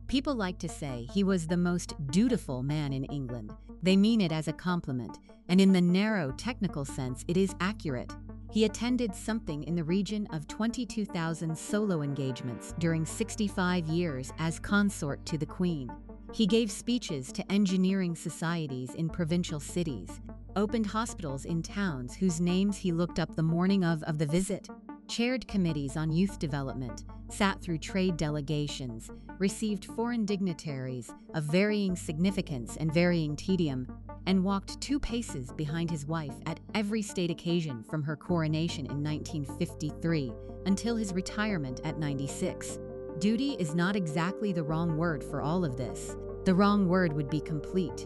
People like to say he was the most dutiful man in England. They mean it as a compliment, and in the narrow technical sense it is accurate. He attended something in the region of 22,000 solo engagements during 65 years as consort to the Queen. He gave speeches to engineering societies in provincial cities, opened hospitals in towns whose names he looked up the morning of the visit, chaired committees on youth development, sat through trade delegations, received foreign dignitaries of varying significance and varying tedium, and walked 2 paces behind his wife at every state occasion from her coronation in 1953 until his retirement at 96. Duty is not exactly the wrong word for all of this. The wrong word would be complete.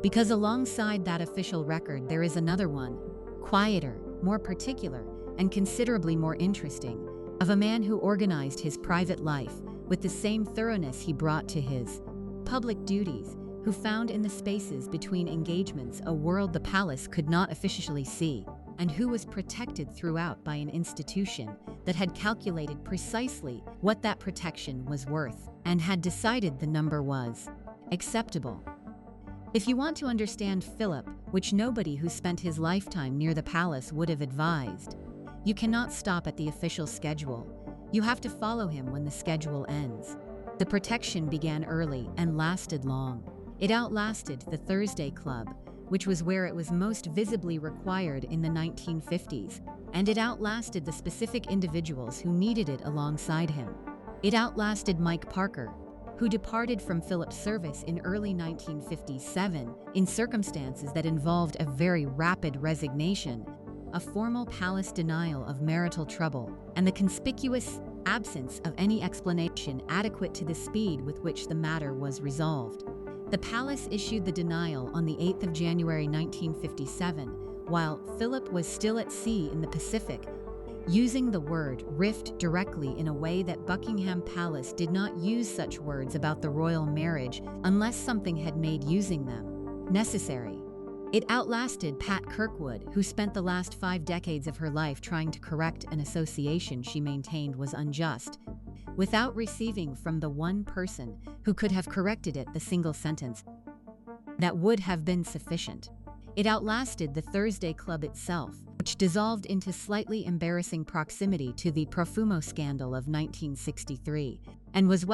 Because alongside that official record there is another one, quieter, more particular, and considerably more interesting, of a man who organized his private life with the same thoroughness he brought to his public duties, who found in the spaces between engagements a world the palace could not officially see, and who was protected throughout by an institution that had calculated precisely what that protection was worth, and had decided the number was acceptable. If you want to understand Philip, which nobody who spent his lifetime near the palace would have advised, you cannot stop at the official schedule. You have to follow him when the schedule ends. The protection began early and lasted long. It outlasted the Thursday Club, which was where it was most visibly required in the 1950s, and it outlasted the specific individuals who needed it alongside him. It outlasted Mike Parker, who departed from Philip's service in early 1957 in circumstances that involved a very rapid resignation, a formal palace denial of marital trouble, and the conspicuous absence of any explanation adequate to the speed with which the matter was resolved. The palace issued the denial on the 8th of January 1957, while Philip was still at sea in the Pacific, using the word rift directly in a way that Buckingham Palace did not use such words about the royal marriage unless something had made using them necessary. It outlasted Pat Kirkwood, who spent the last 5 decades of her life trying to correct an association she maintained was unjust, without receiving from the one person who could have corrected it the single sentence that would have been sufficient. It outlasted the Thursday Club itself, which dissolved into slightly embarrassing proximity to the Profumo scandal of 1963, and was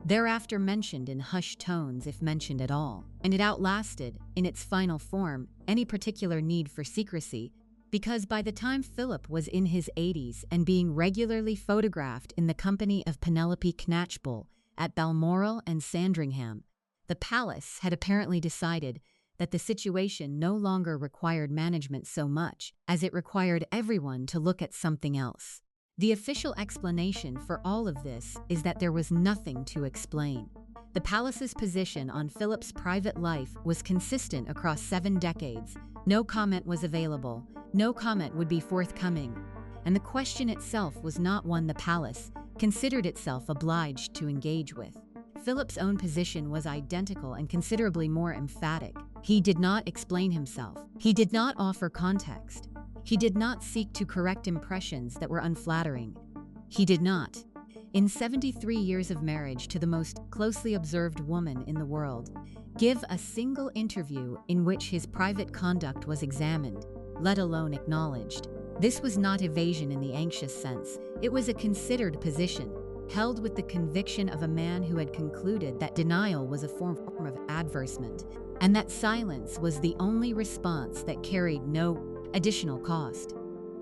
thereafter mentioned in hushed tones if mentioned at all. And it outlasted, in its final form, any particular need for secrecy, because by the time Philip was in his 80s and being regularly photographed in the company of Penelope Knatchbull at Balmoral and Sandringham, the palace had apparently decided that the situation no longer required management so much as it required everyone to look at something else. The official explanation for all of this is that there was nothing to explain. The palace's position on Philip's private life was consistent across 7 decades. No comment was available, no comment would be forthcoming, and the question itself was not one the palace considered itself obliged to engage with. Philip's own position was identical and considerably more emphatic. He did not explain himself. He did not offer context. He did not seek to correct impressions that were unflattering. He did not, in 73 years of marriage to the most closely observed woman in the world, give a single interview in which his private conduct was examined, let alone acknowledged. This was not evasion in the anxious sense. It was a considered position, held with the conviction of a man who had concluded that denial was a form of adversement, and that silence was the only response that carried no additional cost.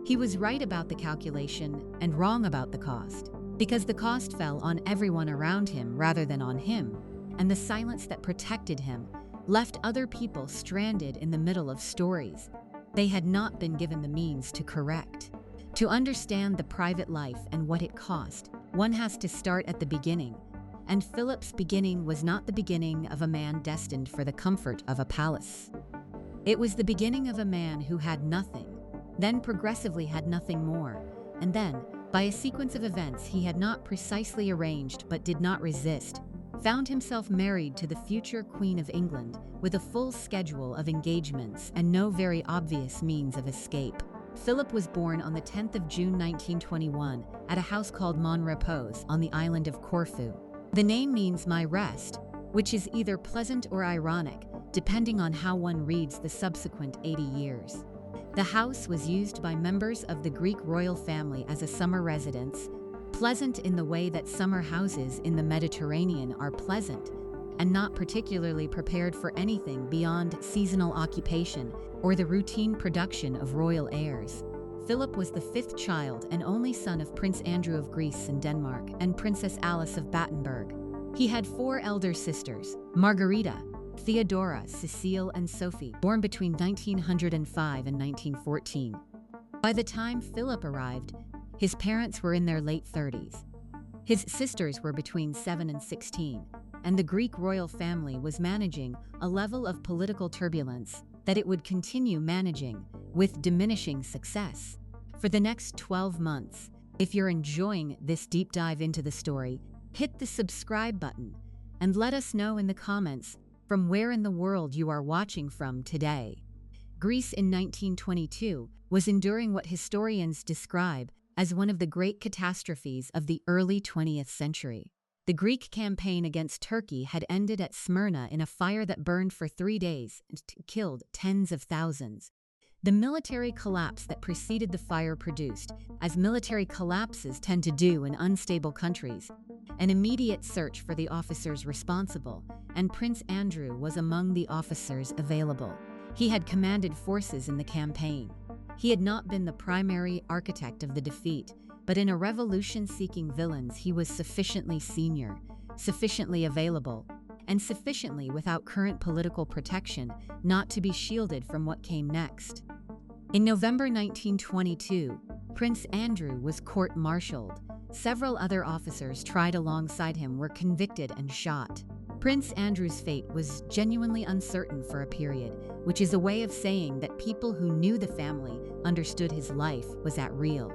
He was right about the calculation and wrong about the cost, because the cost fell on everyone around him rather than on him, and the silence that protected him left other people stranded in the middle of stories they had not been given the means to correct. To understand the private life and what it cost, one has to start at the beginning, and Philip's beginning was not the beginning of a man destined for the comfort of a palace. It was the beginning of a man who had nothing, then progressively had nothing more, and then, by a sequence of events he had not precisely arranged but did not resist, found himself married to the future Queen of England with a full schedule of engagements and no very obvious means of escape. Philip was born on the 10th of June 1921 at a house called Mon Repos on the island of Corfu. The name means my rest, which is either pleasant or ironic, depending on how one reads the subsequent 80 years. The house was used by members of the Greek royal family as a summer residence, pleasant in the way that summer houses in the Mediterranean are pleasant, and not particularly prepared for anything beyond seasonal occupation or the routine production of royal heirs. Philip was the fifth child and only son of Prince Andrew of Greece and Denmark and Princess Alice of Battenberg. He had four elder sisters, Margarita, Theodora, Cecile, and Sophie, born between 1905 and 1914. By the time Philip arrived, his parents were in their late 30s. His sisters were between 7 and 16, and the Greek royal family was managing a level of political turbulence that it would continue managing with diminishing success. For the next 12 months, if you're enjoying this deep dive into the story, hit the subscribe button and let us know in the comments from where in the world you are watching from today. Greece in 1922 was enduring what historians describe as one of the great catastrophes of the early 20th century. The Greek campaign against Turkey had ended at Smyrna in a fire that burned for 3 days and killed tens of thousands. The military collapse that preceded the fire produced, as military collapses tend to do in unstable countries, an immediate search for the officers responsible, and Prince Andrew was among the officers available. He had commanded forces in the campaign. He had not been the primary architect of the defeat, but in a revolution-seeking villains he was sufficiently senior, sufficiently available, and sufficiently without current political protection not to be shielded from what came next. In November 1922, Prince Andrew was court-martialed. Several other officers tried alongside him were convicted and shot. Prince Andrew's fate was genuinely uncertain for a period, which is a way of saying that people who knew the family understood his life was at real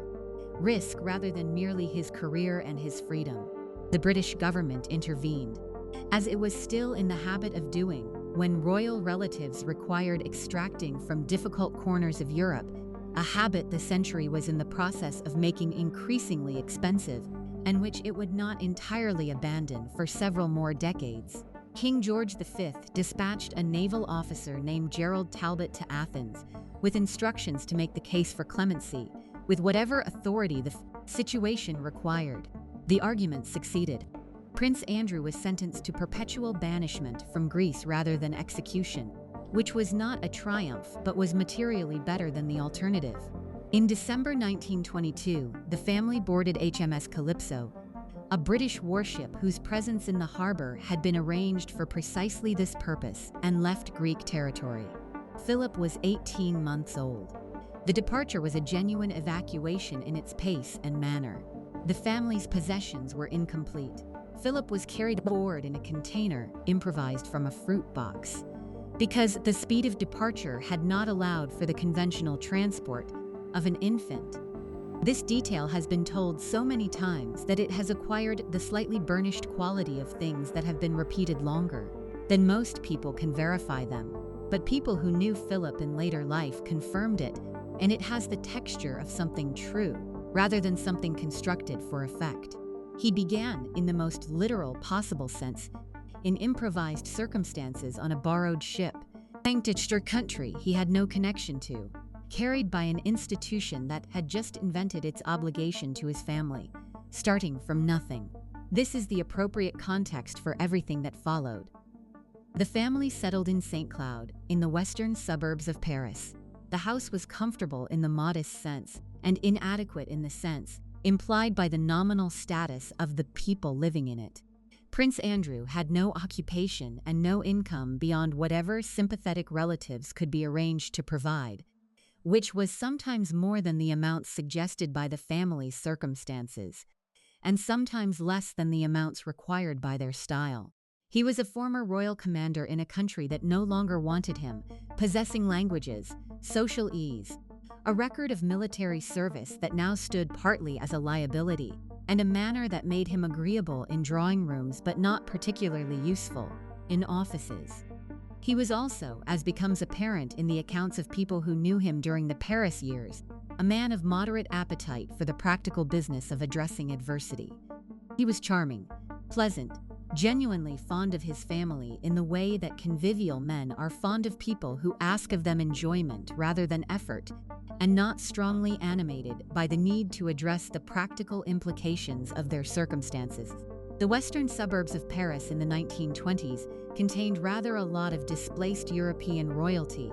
risk rather than merely his career and his freedom. The British government intervened, as it was still in the habit of doing when royal relatives required extracting from difficult corners of Europe, a habit the century was in the process of making increasingly expensive and which it would not entirely abandon for several more decades. King George V dispatched a naval officer named Gerald Talbot to Athens with instructions to make the case for clemency with whatever authority the situation required. The argument succeeded. Prince Andrew was sentenced to perpetual banishment from Greece rather than execution, which was not a triumph but was materially better than the alternative. In December 1922, the family boarded HMS Calypso, a British warship whose presence in the harbor had been arranged for precisely this purpose, and left Greek territory. Philip was 18 months old. The departure was a genuine evacuation in its pace and manner. The family's possessions were incomplete. Philip was carried aboard in a container improvised from a fruit box, because the speed of departure had not allowed for the conventional transport of an infant. This detail has been told so many times that it has acquired the slightly burnished quality of things that have been repeated longer than most people can verify them. But people who knew Philip in later life confirmed it, and it has the texture of something true, rather than something constructed for effect. He began, in the most literal possible sense, in improvised circumstances on a borrowed ship, thanks to a country he had no connection to, carried by an institution that had just invented its obligation to his family, starting from nothing. This is the appropriate context for everything that followed. The family settled in St. Cloud, in the western suburbs of Paris. The house was comfortable in the modest sense, and inadequate in the sense implied by the nominal status of the people living in it. Prince Andrew had no occupation and no income beyond whatever sympathetic relatives could be arranged to provide, which was sometimes more than the amounts suggested by the family's circumstances, and sometimes less than the amounts required by their style. He was a former royal commander in a country that no longer wanted him, possessing languages, social ease, a record of military service that now stood partly as a liability, and a manner that made him agreeable in drawing rooms but not particularly useful in offices. He was also, as becomes apparent in the accounts of people who knew him during the Paris years, a man of moderate appetite for the practical business of addressing adversity. He was charming, pleasant, genuinely fond of his family in the way that convivial men are fond of people who ask of them enjoyment rather than effort, and not strongly animated by the need to address the practical implications of their circumstances. The western suburbs of Paris in the 1920s contained rather a lot of displaced European royalty,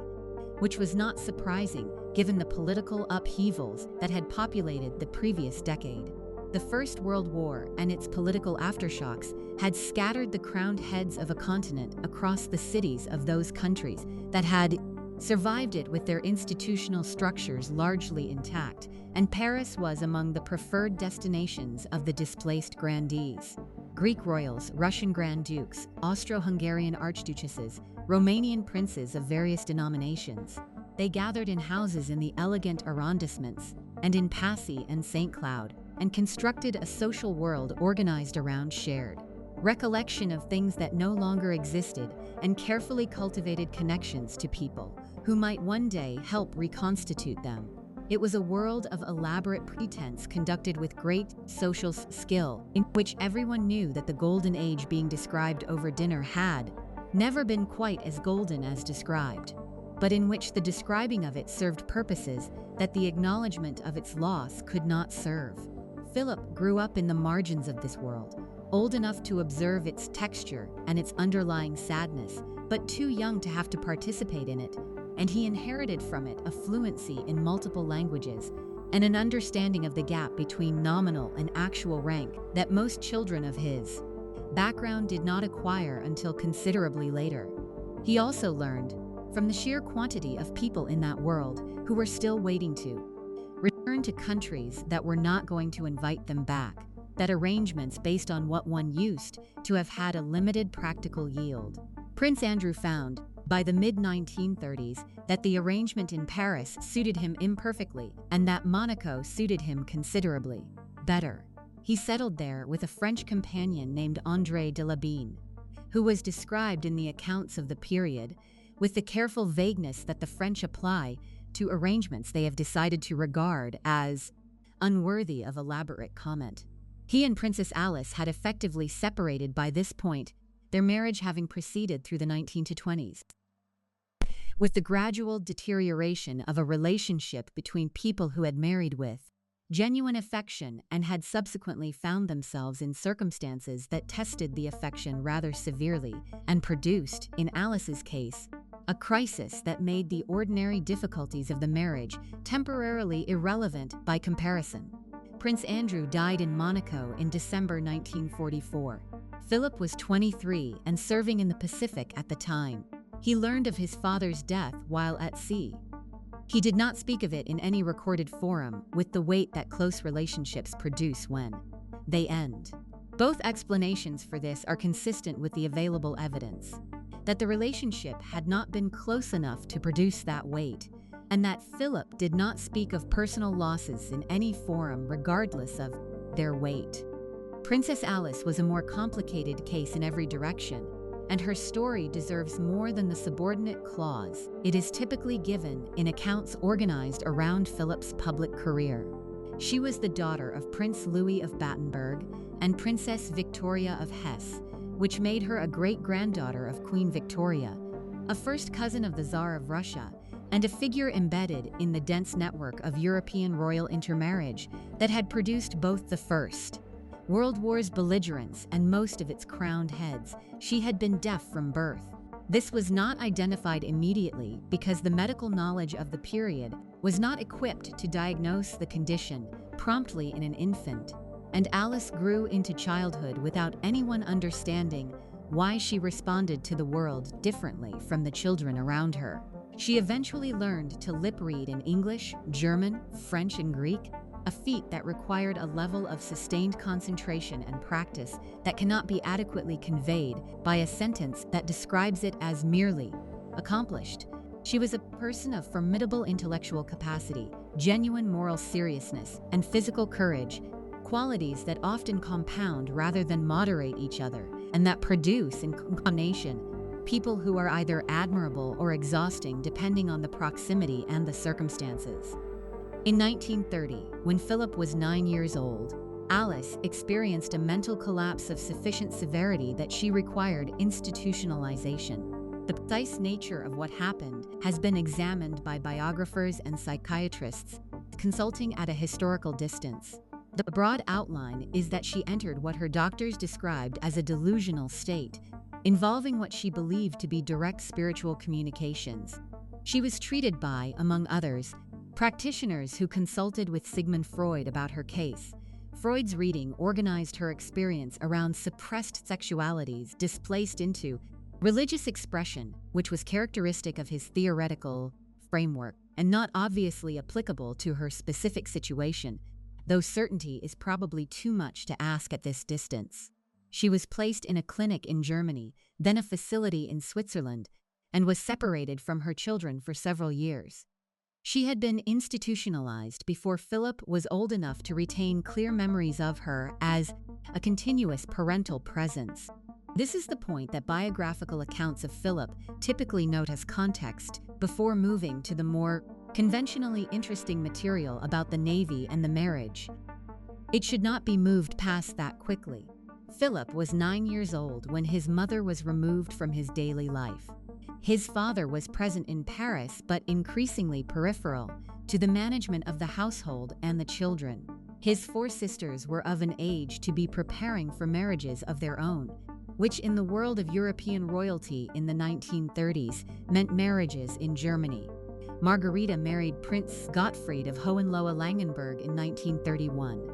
which was not surprising given the political upheavals that had populated the previous decade. The First World War and its political aftershocks had scattered the crowned heads of a continent across the cities of those countries that had survived it with their institutional structures largely intact, and Paris was among the preferred destinations of the displaced grandees. Greek royals, Russian Grand Dukes, Austro-Hungarian archduchesses, Romanian princes of various denominations. They gathered in houses in the elegant arrondissements and in Passy and St. Cloud, and constructed a social world organized around shared recollection of things that no longer existed and carefully cultivated connections to people who might one day help reconstitute them. It was a world of elaborate pretense conducted with great social skill, in which everyone knew that the golden age being described over dinner had never been quite as golden as described, but in which the describing of it served purposes that the acknowledgement of its loss could not serve. Philip grew up in the margins of this world, old enough to observe its texture and its underlying sadness, but too young to have to participate in it, and he inherited from it a fluency in multiple languages and an understanding of the gap between nominal and actual rank that most children of his background did not acquire until considerably later. He also learned from the sheer quantity of people in that world who were still waiting to return to countries that were not going to invite them back, that arrangements based on what one used to have had a limited practical yield. Prince Andrew found, by the mid-1930s, that the arrangement in Paris suited him imperfectly and that Monaco suited him considerably better. He settled there with a French companion named André de Labine, who was described in the accounts of the period with the careful vagueness that the French apply to arrangements they have decided to regard as unworthy of elaborate comment. He and Princess Alice had effectively separated by this point, their marriage having proceeded through the 1920s. With the gradual deterioration of a relationship between people who had married with genuine affection and had subsequently found themselves in circumstances that tested the affection rather severely and produced, in Alice's case, a crisis that made the ordinary difficulties of the marriage temporarily irrelevant by comparison. Prince Andrew died in Monaco in December 1944. Philip was 23 and serving in the Pacific at the time. He learned of his father's death while at sea. He did not speak of it in any recorded forum with the weight that close relationships produce when they end. Both explanations for this are consistent with the available evidence that the relationship had not been close enough to produce that weight, and that Philip did not speak of personal losses in any forum regardless of their weight. Princess Alice was a more complicated case in every direction, and her story deserves more than the subordinate clause it is typically given in accounts organized around Philip's public career. She was the daughter of Prince Louis of Battenberg and Princess Victoria of Hesse, which made her a great-granddaughter of Queen Victoria, a first cousin of the Tsar of Russia, and a figure embedded in the dense network of European royal intermarriage that had produced both the First World War's belligerents and most of its crowned heads. She had been deaf from birth. This was not identified immediately because the medical knowledge of the period was not equipped to diagnose the condition promptly in an infant, and Alice grew into childhood without anyone understanding why she responded to the world differently from the children around her. She eventually learned to lip read in English, German, French, and Greek, a feat that required a level of sustained concentration and practice that cannot be adequately conveyed by a sentence that describes it as merely accomplished. She was a person of formidable intellectual capacity, genuine moral seriousness, and physical courage, qualities that often compound rather than moderate each other, and that produce, in combination, people who are either admirable or exhausting depending on the proximity and the circumstances. In 1930, when Philip was 9 years old, Alice experienced a mental collapse of sufficient severity that she required institutionalization. The precise nature of what happened has been examined by biographers and psychiatrists, consulting at a historical distance. The broad outline is that she entered what her doctors described as a delusional state, involving what she believed to be direct spiritual communications. She was treated by, among others, practitioners who consulted with Sigmund Freud about her case. Freud's reading organized her experience around suppressed sexualities displaced into religious expression, which was characteristic of his theoretical framework and not obviously applicable to her specific situation, though certainty is probably too much to ask at this distance. She was placed in a clinic in Germany, then a facility in Switzerland, and was separated from her children for several years. She had been institutionalized before Philip was old enough to retain clear memories of her as a continuous parental presence. This is the point that biographical accounts of Philip typically note as context before moving to the more conventionally interesting material about the Navy and the marriage. It should not be moved past that quickly. Philip was 9 years old when his mother was removed from his daily life. His father was present in Paris but increasingly peripheral to the management of the household and the children. His 4 sisters were of an age to be preparing for marriages of their own, which in the world of European royalty in the 1930s meant marriages in Germany. Margarita married Prince Gottfried of Hohenlohe-Langenburg in 1931.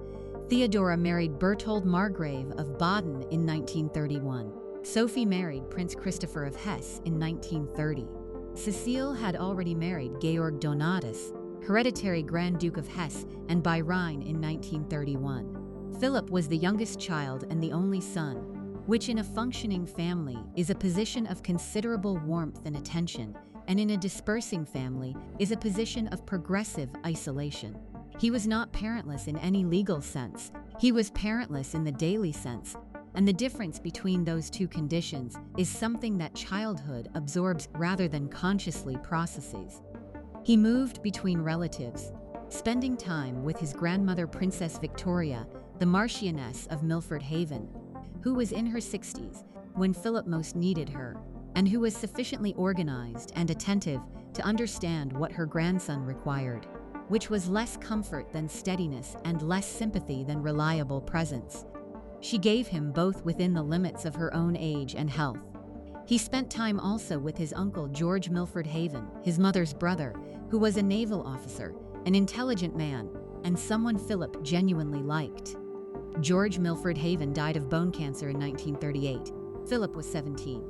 Theodora married Berthold Margrave of Baden in 1931. Sophie married Prince Christopher of Hesse in 1930. Cecile had already married Georg Donatus, hereditary Grand Duke of Hesse and by Rhine in 1931. Philip was the youngest child and the only son, which in a functioning family is a position of considerable warmth and attention, and in a dispersing family is a position of progressive isolation. He was not parentless in any legal sense. He was parentless in the daily sense, and the difference between those two conditions is something that childhood absorbs rather than consciously processes. He moved between relatives, spending time with his grandmother Princess Victoria, the Marchioness of Milford Haven, who was in her 60s when Philip most needed her, and who was sufficiently organized and attentive to understand what her grandson required, which was less comfort than steadiness and less sympathy than reliable presence. She gave him both within the limits of her own age and health. He spent time also with his uncle George Milford Haven, his mother's brother, who was a naval officer, an intelligent man, and someone Philip genuinely liked. George Milford Haven died of bone cancer in 1938. Philip was 17.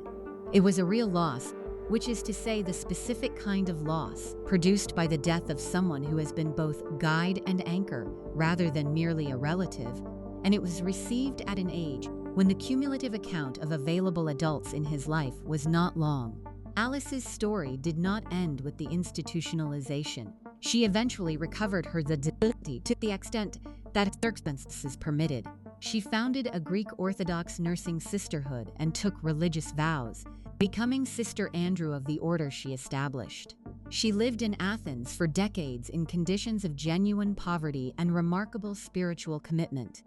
It was a real loss, which is to say the specific kind of loss produced by the death of someone who has been both guide and anchor rather than merely a relative, and it was received at an age when the cumulative account of available adults in his life was not long. Alice's story did not end with the institutionalization. She eventually recovered her disability to the extent that circumstances permitted. She founded a Greek Orthodox nursing sisterhood and took religious vows, becoming Sister Andrew of the order she established. She lived in Athens for decades in conditions of genuine poverty and remarkable spiritual commitment,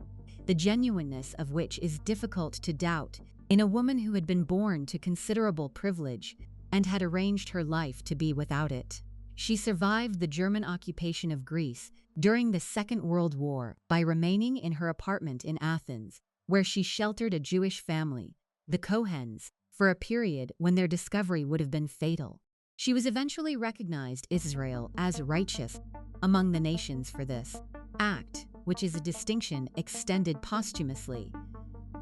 the genuineness of which is difficult to doubt in a woman who had been born to considerable privilege and had arranged her life to be without it. She survived the German occupation of Greece during the Second World War by remaining in her apartment in Athens, where she sheltered a Jewish family, the Cohens, for a period when their discovery would have been fatal. She was eventually recognized Israel as righteous among the nations for this act, which is a distinction extended posthumously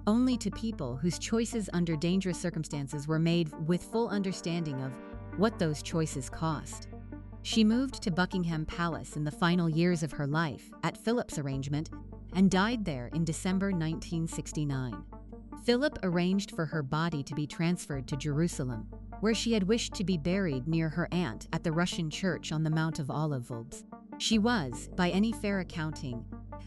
only to people whose choices under dangerous circumstances were made with full understanding of what those choices cost. She moved to Buckingham Palace in the final years of her life at Philip's arrangement and died there in December 1969. Philip arranged for her body to be transferred to Jerusalem, where she had wished to be buried near her aunt at the Russian church on the Mount of Olives. She was, by any fair accounting,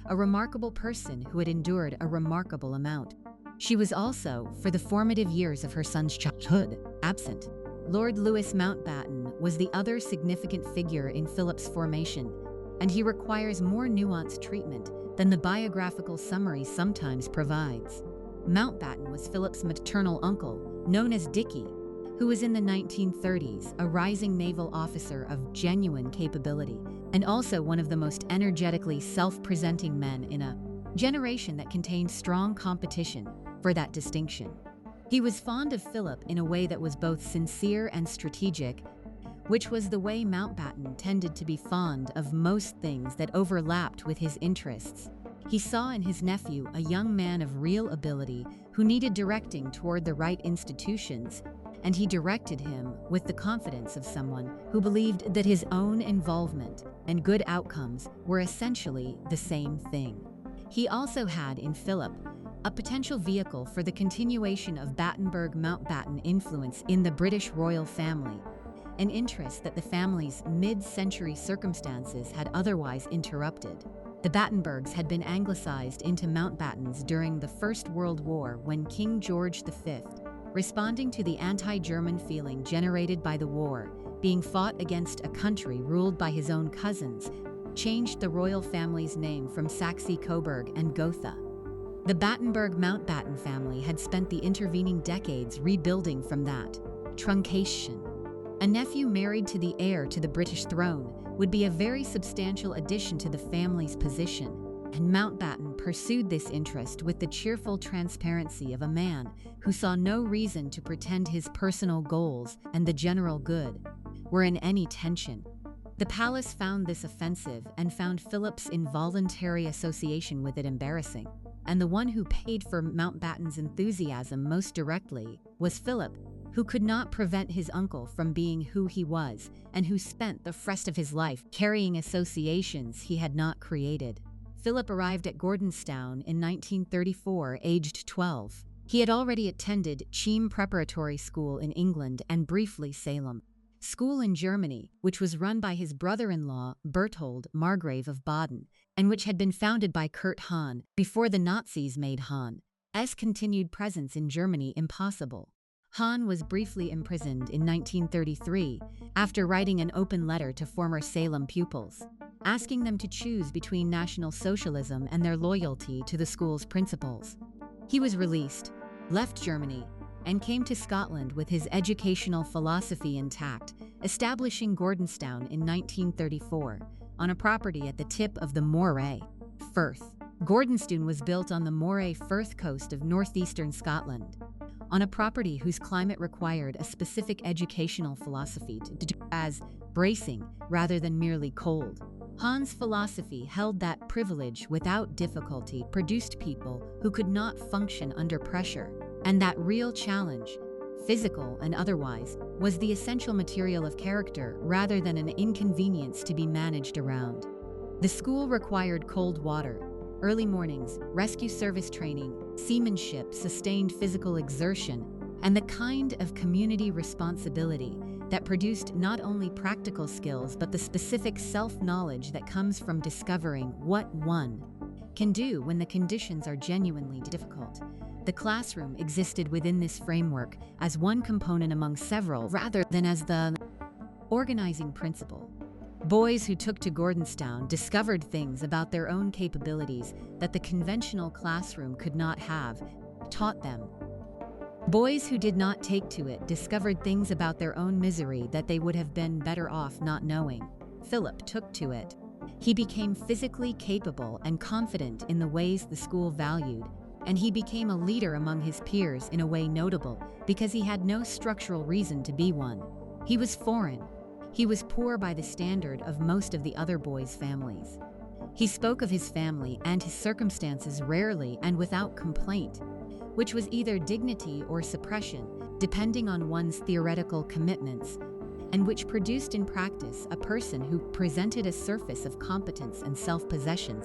a remarkable person who had endured a remarkable amount. She was also, for the formative years of her son's childhood, absent. Lord Louis Mountbatten was the other significant figure in Philip's formation, and he requires more nuanced treatment than the biographical summary sometimes provides. Mountbatten was Philip's maternal uncle, known as Dickie, who was in the 1930s a rising naval officer of genuine capability, and also one of the most energetically self-presenting men in a generation that contained strong competition for that distinction. He was fond of Philip in a way that was both sincere and strategic, which was the way Mountbatten tended to be fond of most things that overlapped with his interests. He saw in his nephew a young man of real ability who needed directing toward the right institutions, and he directed him with the confidence of someone who believed that his own involvement and good outcomes were essentially the same thing. He also had in Philip a potential vehicle for the continuation of Battenberg-Mountbatten influence in the British royal family, an interest that the family's mid-century circumstances had otherwise interrupted. The Battenbergs had been anglicized into Mountbattens during the First World War when King George V, responding to the anti-German feeling generated by the war, being fought against a country ruled by his own cousins, changed the royal family's name from Saxe-Coburg and Gotha. The Battenberg-Mountbatten family had spent the intervening decades rebuilding from that truncation. A nephew married to the heir to the British throne would be a very substantial addition to the family's position, and Mountbatten pursued this interest with the cheerful transparency of a man who saw no reason to pretend his personal goals and the general good were in any tension. The palace found this offensive and found Philip's involuntary association with it embarrassing, and the one who paid for Mountbatten's enthusiasm most directly was Philip, who could not prevent his uncle from being who he was and who spent the rest of his life carrying associations he had not created. Philip arrived at Gordonstown in 1934, aged 12. He had already attended Cheam Preparatory School in England and briefly Salem School in Germany, which was run by his brother-in-law Berthold Margrave of Baden, and which had been founded by Kurt Hahn before the Nazis made Hahn's continued presence in Germany impossible. Hahn was briefly imprisoned in 1933 after writing an open letter to former Salem pupils, asking them to choose between National Socialism and their loyalty to the school's principles. He was released, left Germany, and came to Scotland with his educational philosophy intact, establishing Gordonstown in 1934 on a property at the tip of the Moray Firth. Gordonstown was built on the Moray Firth coast of northeastern Scotland, on a property whose climate required a specific educational philosophy as bracing rather than merely cold. Hahn's philosophy held that privilege without difficulty produced people who could not function under pressure, and that real challenge, physical and otherwise, was the essential material of character rather than an inconvenience to be managed around. The school required cold water, early mornings, rescue service training, seamanship, sustained physical exertion, and the kind of community responsibility that produced not only practical skills but the specific self-knowledge that comes from discovering what one can do when the conditions are genuinely difficult. The classroom existed within this framework as one component among several rather than as the organizing principle. Boys who took to Gordonstown discovered things about their own capabilities that the conventional classroom could not have taught them. Boys who did not take to it discovered things about their own misery that they would have been better off not knowing. Philip took to it. He became physically capable and confident in the ways the school valued, and he became a leader among his peers in a way notable because he had no structural reason to be one. He was foreign. He was poor by the standard of most of the other boys' families. He spoke of his family and his circumstances rarely and without complaint, which was either dignity or suppression, depending on one's theoretical commitments, and which produced in practice a person who presented a surface of competence and self-possession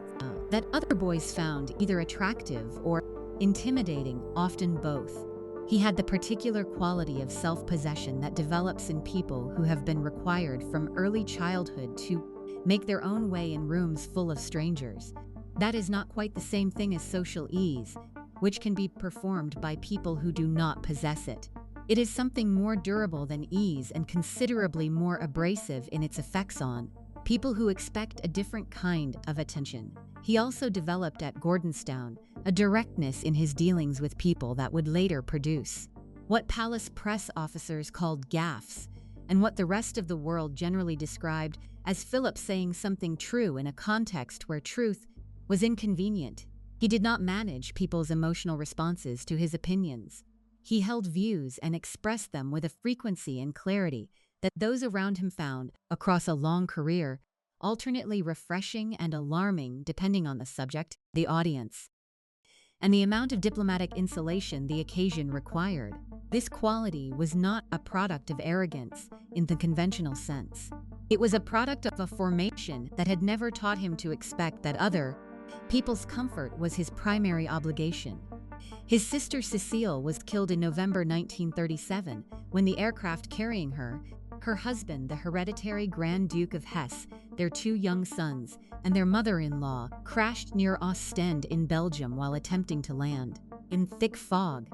that other boys found either attractive or intimidating, often both. He had the particular quality of self-possession that develops in people who have been required from early childhood to make their own way in rooms full of strangers. That is not quite the same thing as social ease, which can be performed by people who do not possess it. It is something more durable than ease and considerably more abrasive in its effects on people who expect a different kind of attention. He also developed at Gordonstown a directness in his dealings with people that would later produce what palace press officers called gaffes, and what the rest of the world generally described as Philip saying something true in a context where truth was inconvenient. He did not manage people's emotional responses to his opinions. He held views and expressed them with a frequency and clarity that those around him found, across a long career, alternately refreshing and alarming depending on the subject, the audience, and the amount of diplomatic insulation the occasion required. This quality was not a product of arrogance in the conventional sense. It was a product of a formation that had never taught him to expect that other people's comfort was his primary obligation. His sister Cecile was killed in November 1937 when the aircraft carrying her husband, the hereditary Grand Duke of Hesse, their two young sons, and their mother-in-law crashed near Ostend in Belgium while attempting to land in thick fog.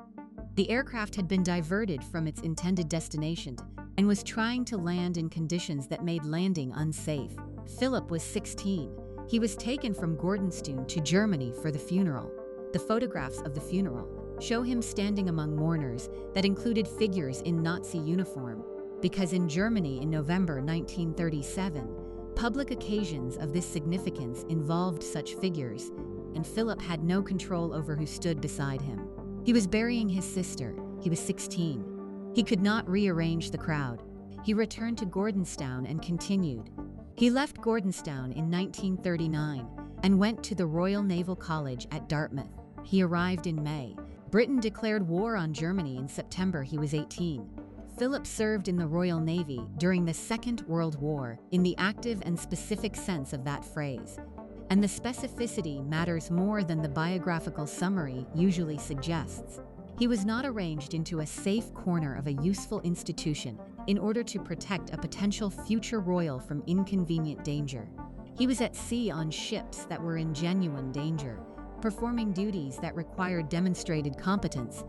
The aircraft had been diverted from its intended destination and was trying to land in conditions that made landing unsafe. Philip was 16. He was taken from Gordonstown to Germany for the funeral. The photographs of the funeral show him standing among mourners that included figures in Nazi uniform, because in Germany in November 1937, public occasions of this significance involved such figures, and Philip had no control over who stood beside him. He was burying his sister. He was 16. He could not rearrange the crowd. He returned to Gordonstown and continued. He left Gordonstown in 1939 and went to the Royal Naval College at Dartmouth. He arrived in May. Britain declared war on Germany in September. He was 18. Philip served in the Royal Navy during the Second World War in the active and specific sense of that phrase. And the specificity matters more than the biographical summary usually suggests. He was not arranged into a safe corner of a useful institution in order to protect a potential future royal from inconvenient danger. He was at sea on ships that were in genuine danger, performing duties that required demonstrated competence,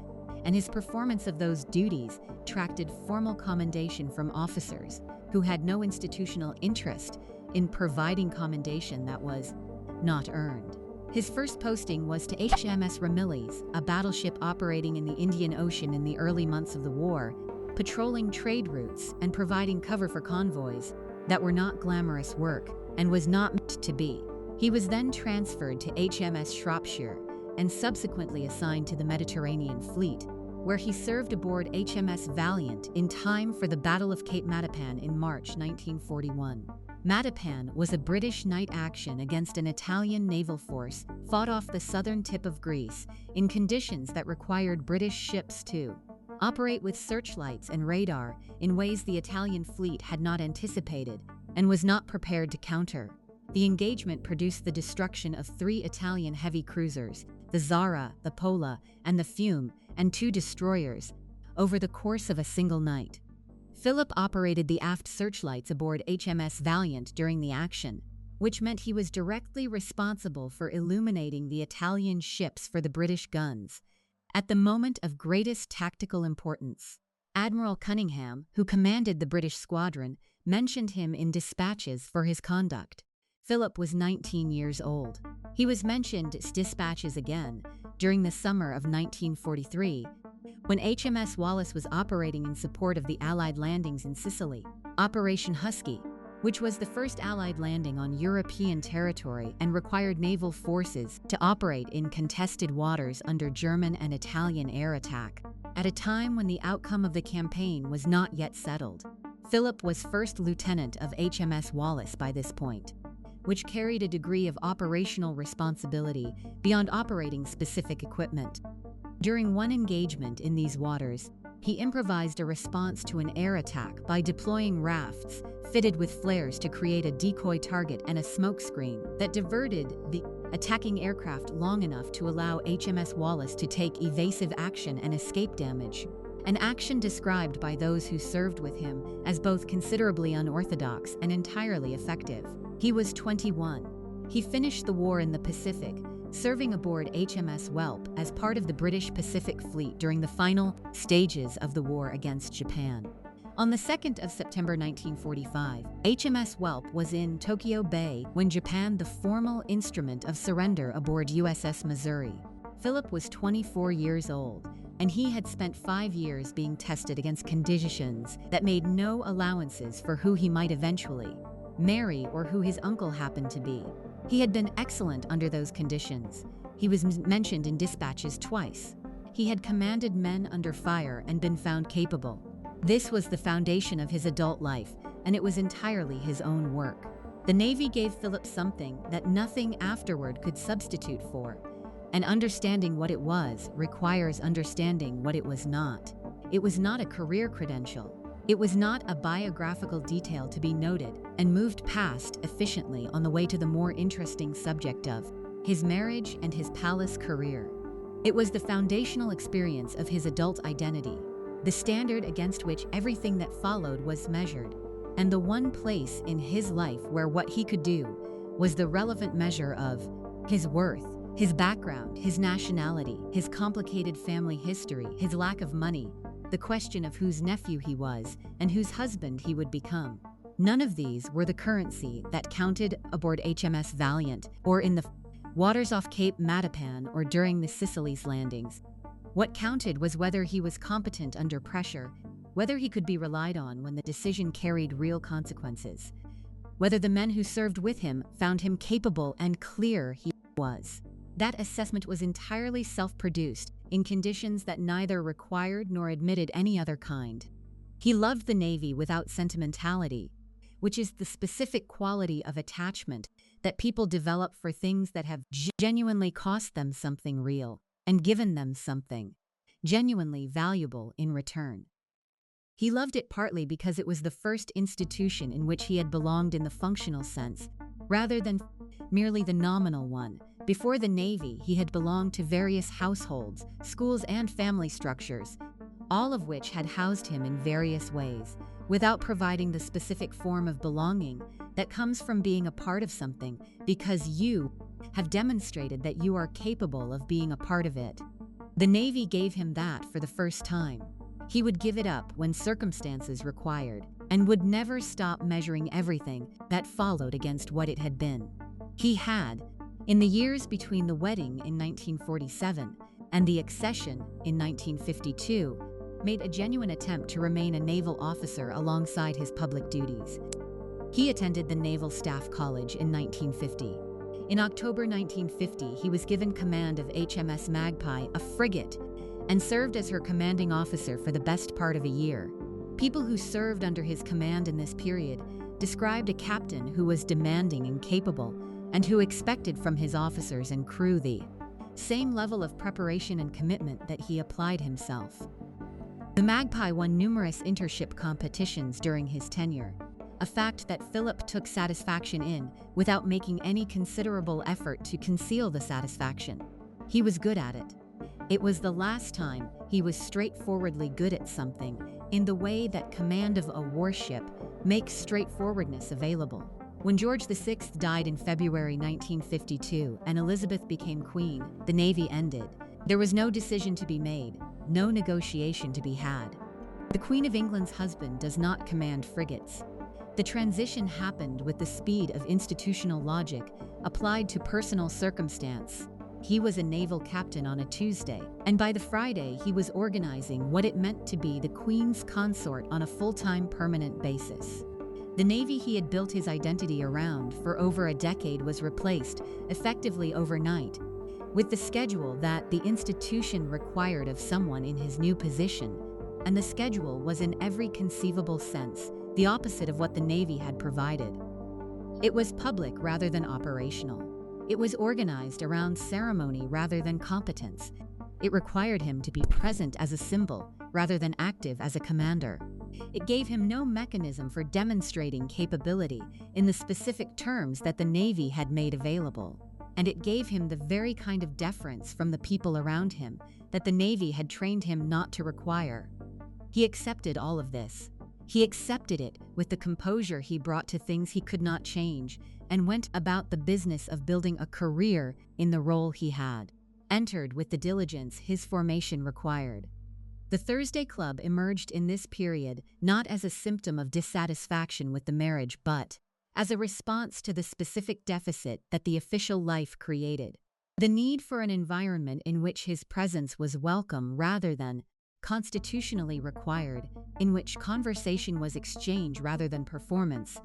and his performance of those duties attracted formal commendation from officers who had no institutional interest in providing commendation that was not earned. His first posting was to HMS Ramillies, a battleship operating in the Indian Ocean in the early months of the war, patrolling trade routes and providing cover for convoys that were not glamorous work and was not meant to be. He was then transferred to HMS Shropshire and subsequently assigned to the Mediterranean Fleet, where he served aboard HMS Valiant in time for the Battle of Cape Matapan in March 1941. Matapan was a British night action against an Italian naval force fought off the southern tip of Greece in conditions that required British ships to operate with searchlights and radar in ways the Italian fleet had not anticipated and was not prepared to counter. The engagement produced the destruction of 3 Italian heavy cruisers, the Zara, the Pola, and the Fiume, and 2 destroyers, over the course of a single night. Philip operated the aft searchlights aboard HMS Valiant during the action, which meant he was directly responsible for illuminating the Italian ships for the British guns at the moment of greatest tactical importance. Admiral Cunningham, who commanded the British squadron, mentioned him in dispatches for his conduct. Philip was 19 years old. He was mentioned in dispatches again during the summer of 1943, when HMS Wallace was operating in support of the Allied landings in Sicily. Operation Husky, which was the first Allied landing on European territory and required naval forces to operate in contested waters under German and Italian air attack, at a time when the outcome of the campaign was not yet settled. Philip was first lieutenant of HMS Wallace by this point, which carried a degree of operational responsibility beyond operating specific equipment. During one engagement in these waters, he improvised a response to an air attack by deploying rafts fitted with flares to create a decoy target and a smokescreen that diverted the attacking aircraft long enough to allow HMS Wallace to take evasive action and escape damage, an action described by those who served with him as both considerably unorthodox and entirely effective. He was 21. He finished the war in the Pacific, serving aboard HMS Whelp as part of the British Pacific Fleet during the final stages of the war against Japan. On the 2nd of September 1945, HMS Whelp was in Tokyo Bay when Japan the formal instrument of surrender aboard USS Missouri. Philip was 24 years old, and he had spent 5 years being tested against conditions that made no allowances for who he might eventually marry or who his uncle happened to be. He had been excellent under those conditions. He was mentioned in dispatches twice. He had commanded men under fire and been found capable. This was the foundation of his adult life, and it was entirely his own work. The Navy gave Philip something that nothing afterward could substitute for, and understanding what it was requires understanding what it was not. It was not a career credential. It was not a biographical detail to be noted and moved past efficiently on the way to the more interesting subject of his marriage and his palace career. It was the foundational experience of his adult identity, the standard against which everything that followed was measured, and the one place in his life where what he could do was the relevant measure of his worth, his background, his nationality, his complicated family history, his lack of money, the question of whose nephew he was and whose husband he would become. None of these were the currency that counted aboard HMS Valiant or in the waters off Cape Matapan or during the Sicily's landings. What counted was whether he was competent under pressure, whether he could be relied on when the decision carried real consequences, whether the men who served with him found him capable and clear he was. That assessment was entirely self-produced, in conditions that neither required nor admitted any other kind. He loved the Navy without sentimentality, which is the specific quality of attachment that people develop for things that have genuinely cost them something real and given them something genuinely valuable in return. He loved it partly because it was the first institution in which he had belonged in the functional sense, rather than merely the nominal one. Before the Navy, he had belonged to various households, schools, and family structures, all of which had housed him in various ways, without providing the specific form of belonging that comes from being a part of something because you have demonstrated that you are capable of being a part of it. The Navy gave him that for the first time. He would give it up when circumstances required, and would never stop measuring everything that followed against what it had been. He had, in the years between the wedding in 1947 and the accession in 1952, made a genuine attempt to remain a naval officer alongside his public duties. He attended the Naval Staff College in 1950. In October 1950, he was given command of HMS Magpie, a frigate, and served as her commanding officer for the best part of a year. People who served under his command in this period described a captain who was demanding and capable, and who expected from his officers and crew the same level of preparation and commitment that he applied himself. The Magpie won numerous intership competitions during his tenure, a fact that Philip took satisfaction in without making any considerable effort to conceal the satisfaction. He was good at it. It was the last time he was straightforwardly good at something in the way that command of a warship makes straightforwardness available. When George VI died in February 1952 and Elizabeth became queen, the Navy ended. There was no decision to be made, no negotiation to be had. The Queen of England's husband does not command frigates. The transition happened with the speed of institutional logic applied to personal circumstance. He was a naval captain on a Tuesday, and by the Friday he was organizing what it meant to be the Queen's consort on a full-time permanent basis. The Navy he had built his identity around for over a decade was replaced, effectively overnight, with the schedule that the institution required of someone in his new position, and the schedule was in every conceivable sense the opposite of what the Navy had provided. It was public rather than operational. It was organized around ceremony rather than competence. It required him to be present as a symbol rather than active as a commander. It gave him no mechanism for demonstrating capability in the specific terms that the Navy had made available. And it gave him the very kind of deference from the people around him that the Navy had trained him not to require. He accepted all of this. He accepted it with the composure he brought to things he could not change, and went about the business of building a career in the role he had entered with the diligence his formation required. The Thursday Club emerged in this period not as a symptom of dissatisfaction with the marriage but as a response to the specific deficit that the official life created. The need for an environment in which his presence was welcome rather than constitutionally required, in which conversation was exchange rather than performance,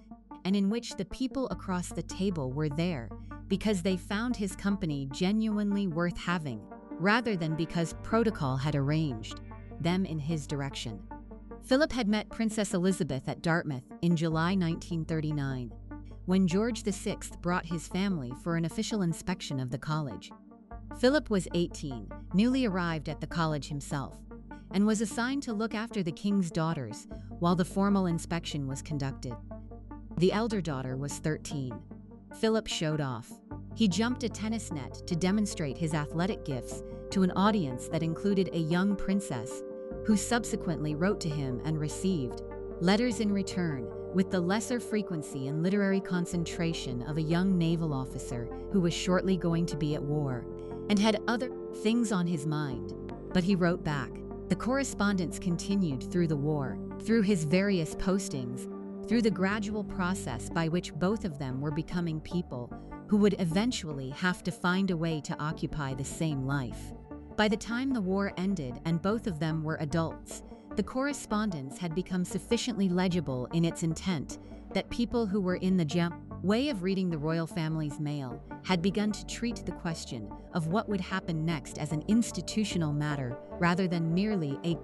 and in which the people across the table were there because they found his company genuinely worth having, rather than because protocol had arranged them in his direction. Philip had met Princess Elizabeth at Dartmouth in July 1939, when George VI brought his family for an official inspection of the college. Philip was 18, newly arrived at the college himself, and was assigned to look after the king's daughters while the formal inspection was conducted. The elder daughter was 13. Philip showed off. He jumped a tennis net to demonstrate his athletic gifts to an audience that included a young princess who subsequently wrote to him and received letters in return, with the lesser frequency and literary concentration of a young naval officer who was shortly going to be at war and had other things on his mind. But he wrote back. The correspondence continued through the war, through his various postings, through the gradual process by which both of them were becoming people who would eventually have to find a way to occupy the same life. By the time the war ended and both of them were adults, the correspondence had become sufficiently legible in its intent that people who were in the way of reading the royal family's mail had begun to treat the question of what would happen next as an institutional matter rather than merely a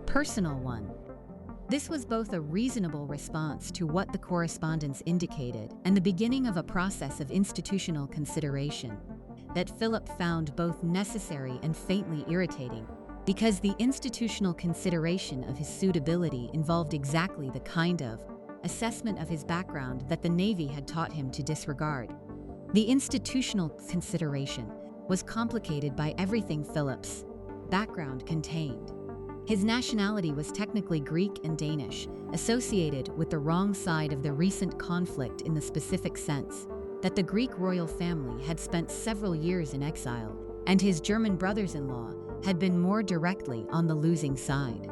personal one. This was both a reasonable response to what the correspondence indicated and the beginning of a process of institutional consideration that Philip found both necessary and faintly irritating, because the institutional consideration of his suitability involved exactly the kind of assessment of his background that the Navy had taught him to disregard. The institutional consideration was complicated by everything Philip's background contained. His nationality was technically Greek and Danish, associated with the wrong side of the recent conflict in the specific sense that the Greek royal family had spent several years in exile, and his German brothers-in-law had been more directly on the losing side.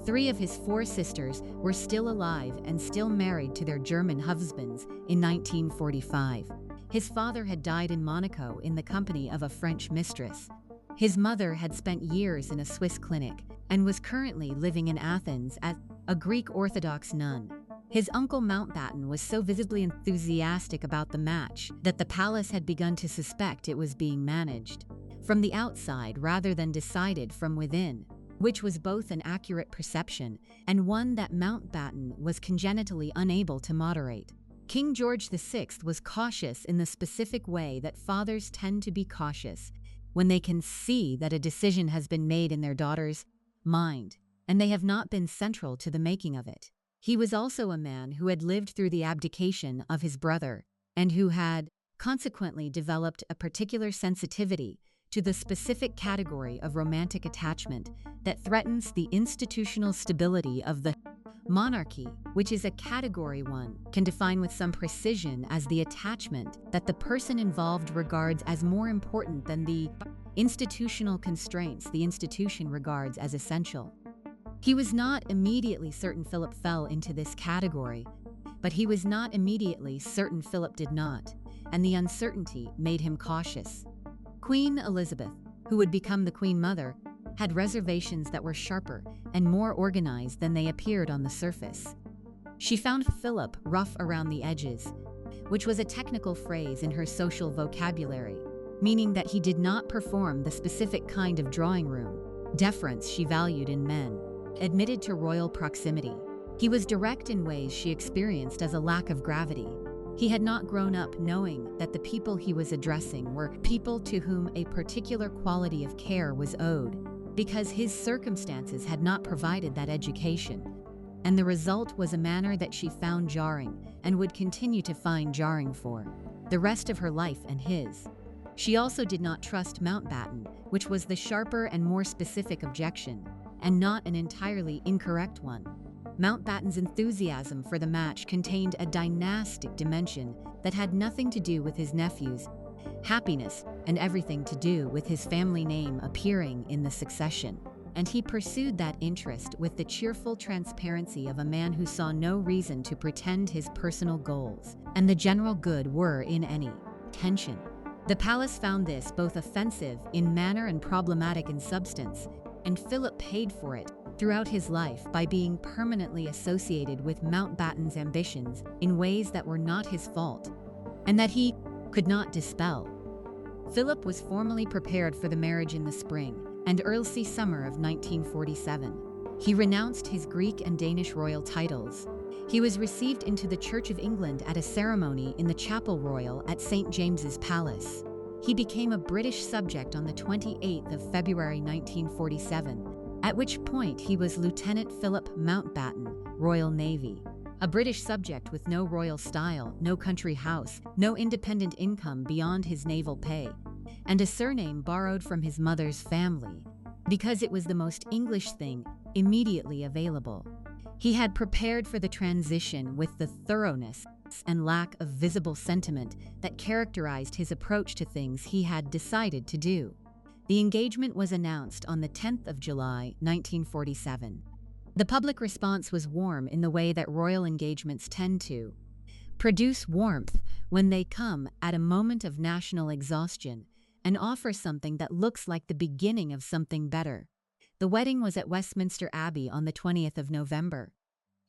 3 of his 4 sisters were still alive and still married to their German husbands in 1945. His father had died in Monaco in the company of a French mistress. His mother had spent years in a Swiss clinic and was currently living in Athens as a Greek Orthodox nun. His uncle Mountbatten was so visibly enthusiastic about the match that the palace had begun to suspect it was being managed from the outside rather than decided from within, which was both an accurate perception and one that Mountbatten was congenitally unable to moderate. King George VI was cautious in the specific way that fathers tend to be cautious when they can see that a decision has been made in their daughter's mind, and they have not been central to the making of it. He was also a man who had lived through the abdication of his brother, and who had consequently developed a particular sensitivity to the specific category of romantic attachment that threatens the institutional stability of the monarchy, which is a category one can define with some precision as the attachment that the person involved regards as more important than the institutional constraints the institution regards as essential. He was not immediately certain Philip fell into this category, but he was not immediately certain Philip did not, and the uncertainty made him cautious. Queen Elizabeth, who would become the Queen Mother, had reservations that were sharper and more organized than they appeared on the surface. She found Philip rough around the edges, which was a technical phrase in her social vocabulary, meaning that he did not perform the specific kind of drawing room deference she valued in men admitted to royal proximity. He was direct in ways she experienced as a lack of gravity. He had not grown up knowing that the people he was addressing were people to whom a particular quality of care was owed, because his circumstances had not provided that education. And the result was a manner that she found jarring and would continue to find jarring for the rest of her life and his. She also did not trust Mountbatten, which was the sharper and more specific objection, and not an entirely incorrect one. Mountbatten's enthusiasm for the match contained a dynastic dimension that had nothing to do with his nephew's happiness and everything to do with his family name appearing in the succession. and he pursued that interest with the cheerful transparency of a man who saw no reason to pretend his personal goals and the general good were in any tension. The palace found this both offensive in manner and problematic in substance, and Philip paid for it throughout his life by being permanently associated with Mountbatten's ambitions in ways that were not his fault, and that he could not dispel. Philip was formally prepared for the marriage in the spring and early summer of 1947. He renounced his Greek and Danish royal titles. He was received into the Church of England at a ceremony in the Chapel Royal at St. James's Palace. He became a British subject on the 28th of February 1947, at which point he was Lieutenant Philip Mountbatten, Royal Navy. A British subject with no royal style, no country house, no independent income beyond his naval pay, and a surname borrowed from his mother's family, because it was the most English thing immediately available. He had prepared for the transition with the thoroughness and lack of visible sentiment that characterized his approach to things he had decided to do. The engagement was announced on the 10th of July, 1947. The public response was warm in the way that royal engagements tend to produce warmth when they come at a moment of national exhaustion and offer something that looks like the beginning of something better. The wedding was at Westminster Abbey on the 20th of November.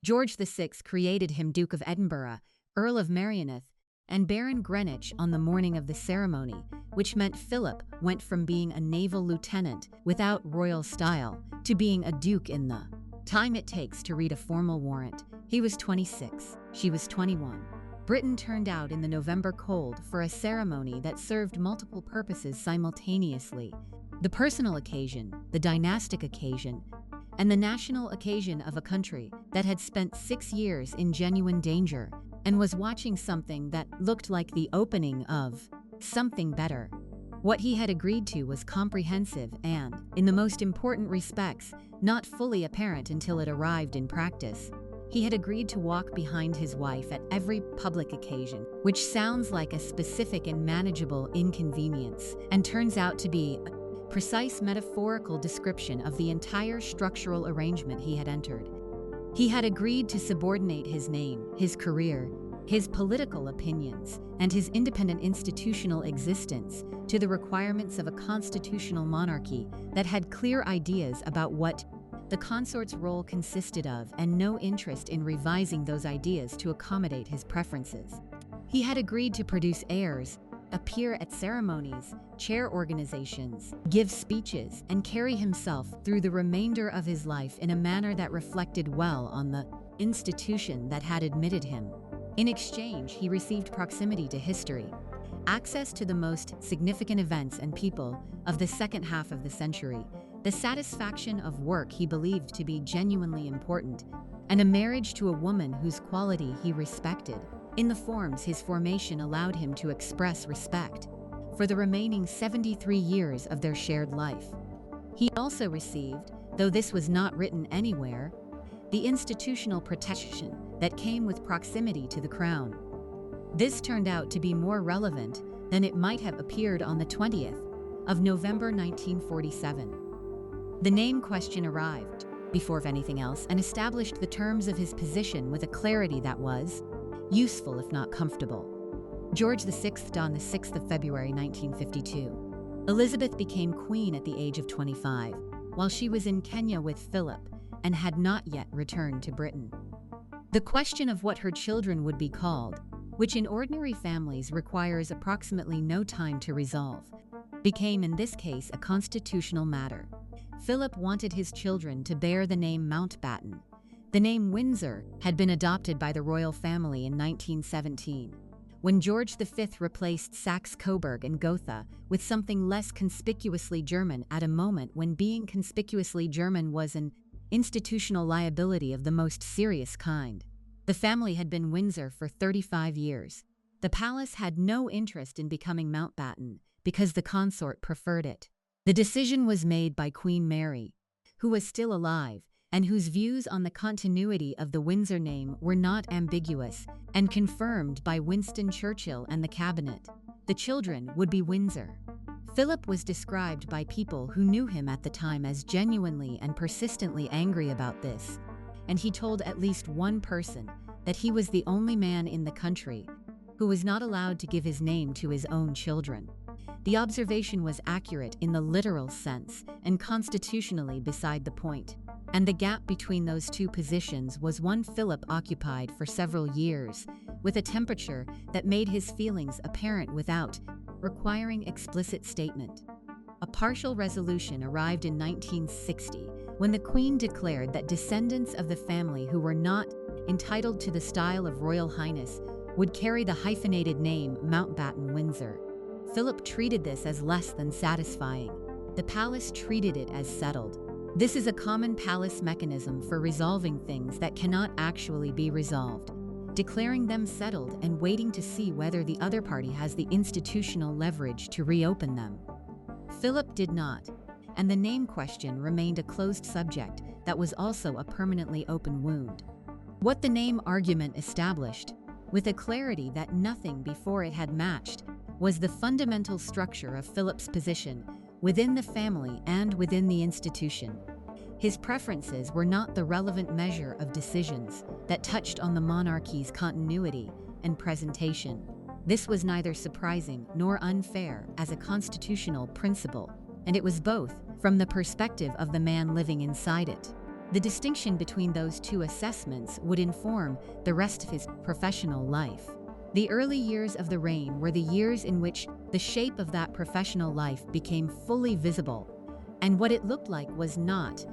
George VI created him Duke of Edinburgh, Earl of Merioneth, and Baron Greenwich on the morning of the ceremony, which meant Philip went from being a naval lieutenant without royal style to being a duke in the time it takes to read a formal warrant. He was 26, she was 21. Britain turned out in the November cold for a ceremony that served multiple purposes simultaneously: the personal occasion, the dynastic occasion, and the national occasion of a country that had spent 6 years in genuine danger and was watching something that looked like the opening of something better. What he had agreed to was comprehensive and, in the most important respects, not fully apparent until it arrived in practice. He had agreed to walk behind his wife at every public occasion, which sounds like a specific and manageable inconvenience, and turns out to be a precise metaphorical description of the entire structural arrangement he had entered. He had agreed to subordinate his name, his career, his political opinions, and his independent institutional existence to the requirements of a constitutional monarchy that had clear ideas about what the consort's role consisted of and no interest in revising those ideas to accommodate his preferences. He had agreed to produce heirs, appear at ceremonies, chair organizations, give speeches, and carry himself through the remainder of his life in a manner that reflected well on the institution that had admitted him. In exchange, he received proximity to history, access to the most significant events and people of the second half of the century, the satisfaction of work he believed to be genuinely important, and a marriage to a woman whose quality he respected. In the forms his formation allowed him to express respect for the remaining 73 years of their shared life. He also received, though this was not written anywhere, the institutional protection that came with proximity to the crown. This turned out to be more relevant than it might have appeared on the 20th of November 1947. The name question arrived, before anything else, and established the terms of his position with a clarity that was useful if not comfortable. George VI died on the 6th of February 1952. Elizabeth became queen at the age of 25, while she was in Kenya with Philip and had not yet returned to Britain. The question of what her children would be called, which in ordinary families requires approximately no time to resolve, became in this case a constitutional matter. Philip wanted his children to bear the name Mountbatten. The name Windsor had been adopted by the royal family in 1917, when George V replaced Saxe-Coburg and Gotha with something less conspicuously German at a moment when being conspicuously German was an institutional liability of the most serious kind. The family had been Windsor for 35 years. The palace had no interest in becoming Mountbatten because the consort preferred it. The decision was made by Queen Mary, who was still alive, and whose views on the continuity of the Windsor name were not ambiguous, and confirmed by Winston Churchill and the cabinet. The children would be Windsor. Philip was described by people who knew him at the time as genuinely and persistently angry about this, and he told at least one person that he was the only man in the country who was not allowed to give his name to his own children. The observation was accurate in the literal sense and constitutionally beside the point, and the gap between those two positions was one Philip occupied for several years, with a temperature that made his feelings apparent without requiring explicit statement. A partial resolution arrived in 1960 when the Queen declared that descendants of the family who were not entitled to the style of Royal Highness would carry the hyphenated name Mountbatten-Windsor. Philip treated this as less than satisfying. The palace treated it as settled. This is a common palace mechanism for resolving things that cannot actually be resolved, declaring them settled and waiting to see whether the other party has the institutional leverage to reopen them. Philip did not, and the name question remained a closed subject that was also a permanently open wound. What the name argument established, with a clarity that nothing before it had matched, was the fundamental structure of Philip's position within the family and within the institution. His preferences were not the relevant measure of decisions that touched on the monarchy's continuity and presentation. This was neither surprising nor unfair as a constitutional principle, and it was both from the perspective of the man living inside it. The distinction between those two assessments would inform the rest of his professional life. The early years of the reign were the years in which the shape of that professional life became fully visible, and what it looked like was not,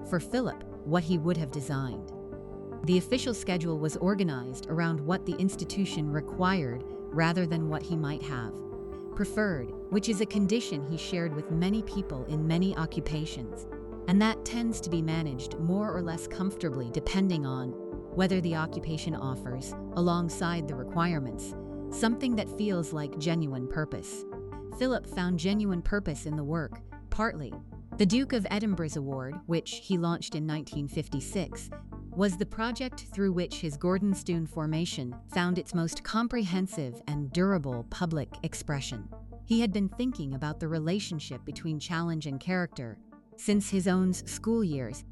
for Philip, what he would have designed. The official schedule was organized around what the institution required rather than what he might have preferred, which is a condition he shared with many people in many occupations, and that tends to be managed more or less comfortably depending on whether the occupation offers, alongside the requirements, something that feels like genuine purpose. Philip found genuine purpose in the work, partly. The Duke of Edinburgh's Award, which he launched in 1956, was the project through which his Gordonstoun formation found its most comprehensive and durable public expression. He had been thinking about the relationship between challenge and character since his own school years,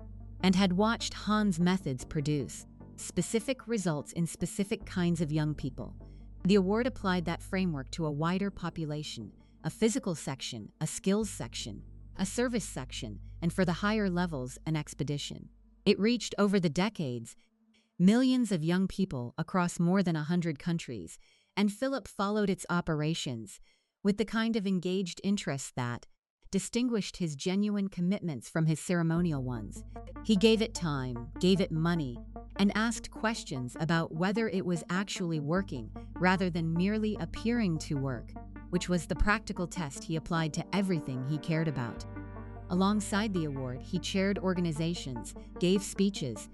and had watched Hahn's methods produce specific results in specific kinds of young people. The award applied that framework to a wider population, a physical section, a skills section, a service section, and for the higher levels, an expedition. It reached over the decades millions of young people across more than 100 countries, and Philip followed its operations with the kind of engaged interest that distinguished his genuine commitments from his ceremonial ones. He gave it time, gave it money, and asked questions about whether it was actually working rather than merely appearing to work, which was the practical test he applied to everything he cared about. Alongside the award, he chaired organizations, gave speeches,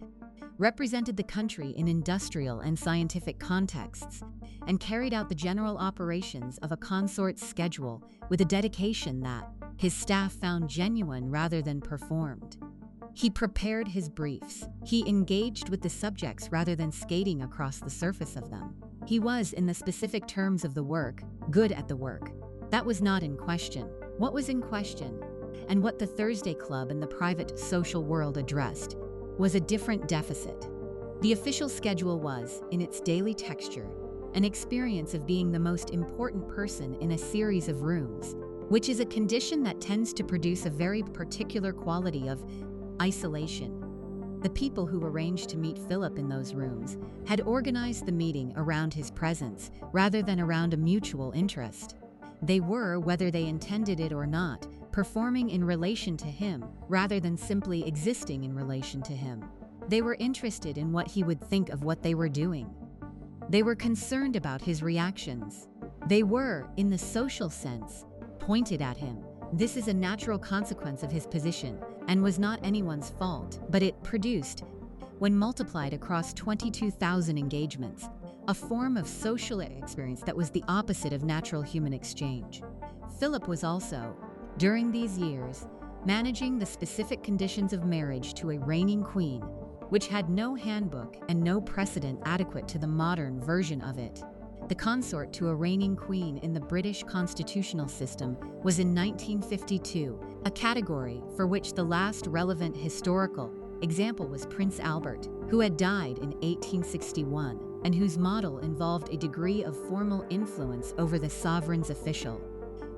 represented the country in industrial and scientific contexts, and carried out the general operations of a consort's schedule with a dedication that his staff found genuine rather than performed. He prepared his briefs. He engaged with the subjects rather than skating across the surface of them. He was, in the specific terms of the work, good at the work. That was not in question. What was in question, and what the Thursday Club and the private social world addressed, was a different deficit. The official schedule was, in its daily texture, an experience of being the most important person in a series of rooms, which is a condition that tends to produce a very particular quality of isolation. The people who arranged to meet Philip in those rooms had organized the meeting around his presence rather than around a mutual interest. They were, whether they intended it or not, performing in relation to him rather than simply existing in relation to him. They were interested in what he would think of what they were doing. They were concerned about his reactions. They were, in the social sense, pointed at him. This is a natural consequence of his position and was not anyone's fault, but it produced, when multiplied across 22,000 engagements, a form of social experience that was the opposite of natural human exchange. Philip was also, during these years, managing the specific conditions of marriage to a reigning queen, which had no handbook and no precedent adequate to the modern version of it. The consort to a reigning queen in the British constitutional system was in 1952, a category for which the last relevant historical example was Prince Albert, who had died in 1861 and whose model involved a degree of formal influence over the sovereign's official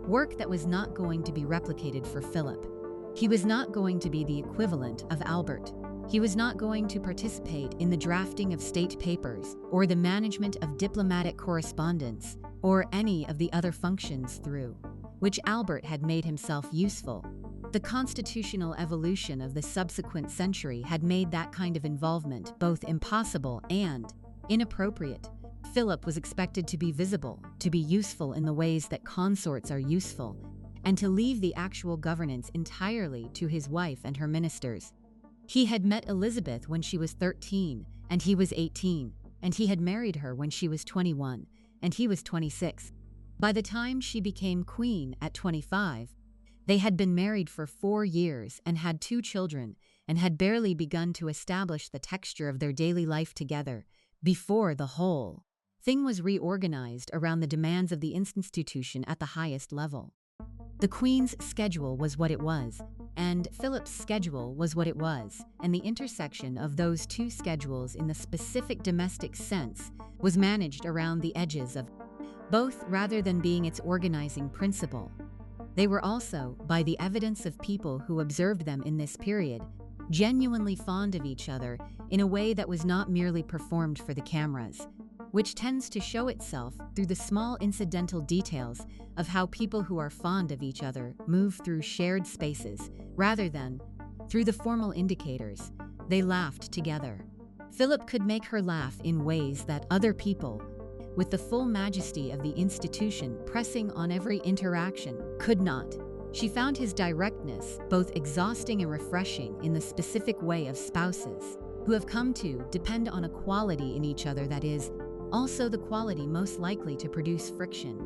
work that was not going to be replicated for Philip. He was not going to be the equivalent of Albert. He was not going to participate in the drafting of state papers or the management of diplomatic correspondence or any of the other functions through which Albert had made himself useful. The constitutional evolution of the subsequent century had made that kind of involvement both impossible and inappropriate. Philip was expected to be visible, to be useful in the ways that consorts are useful, and to leave the actual governance entirely to his wife and her ministers. He had met Elizabeth when she was 13, and he was 18, and he had married her when she was 21, and he was 26. By the time she became queen at 25, they had been married for 4 years and had 2 children, and had barely begun to establish the texture of their daily life together before the whole thing was reorganized around the demands of the institution at the highest level. The Queen's schedule was what it was, and Philip's schedule was what it was, and the intersection of those 2 schedules in the specific domestic sense was managed around the edges of both rather than being its organizing principle. They were also, by the evidence of people who observed them in this period, genuinely fond of each other in a way that was not merely performed for the cameras, which tends to show itself through the small incidental details of how people who are fond of each other move through shared spaces, rather than through the formal indicators. They laughed together. Philip could make her laugh in ways that other people, with the full majesty of the institution pressing on every interaction, could not. She found his directness both exhausting and refreshing in the specific way of spouses who have come to depend on a quality in each other that is also the quality most likely to produce friction.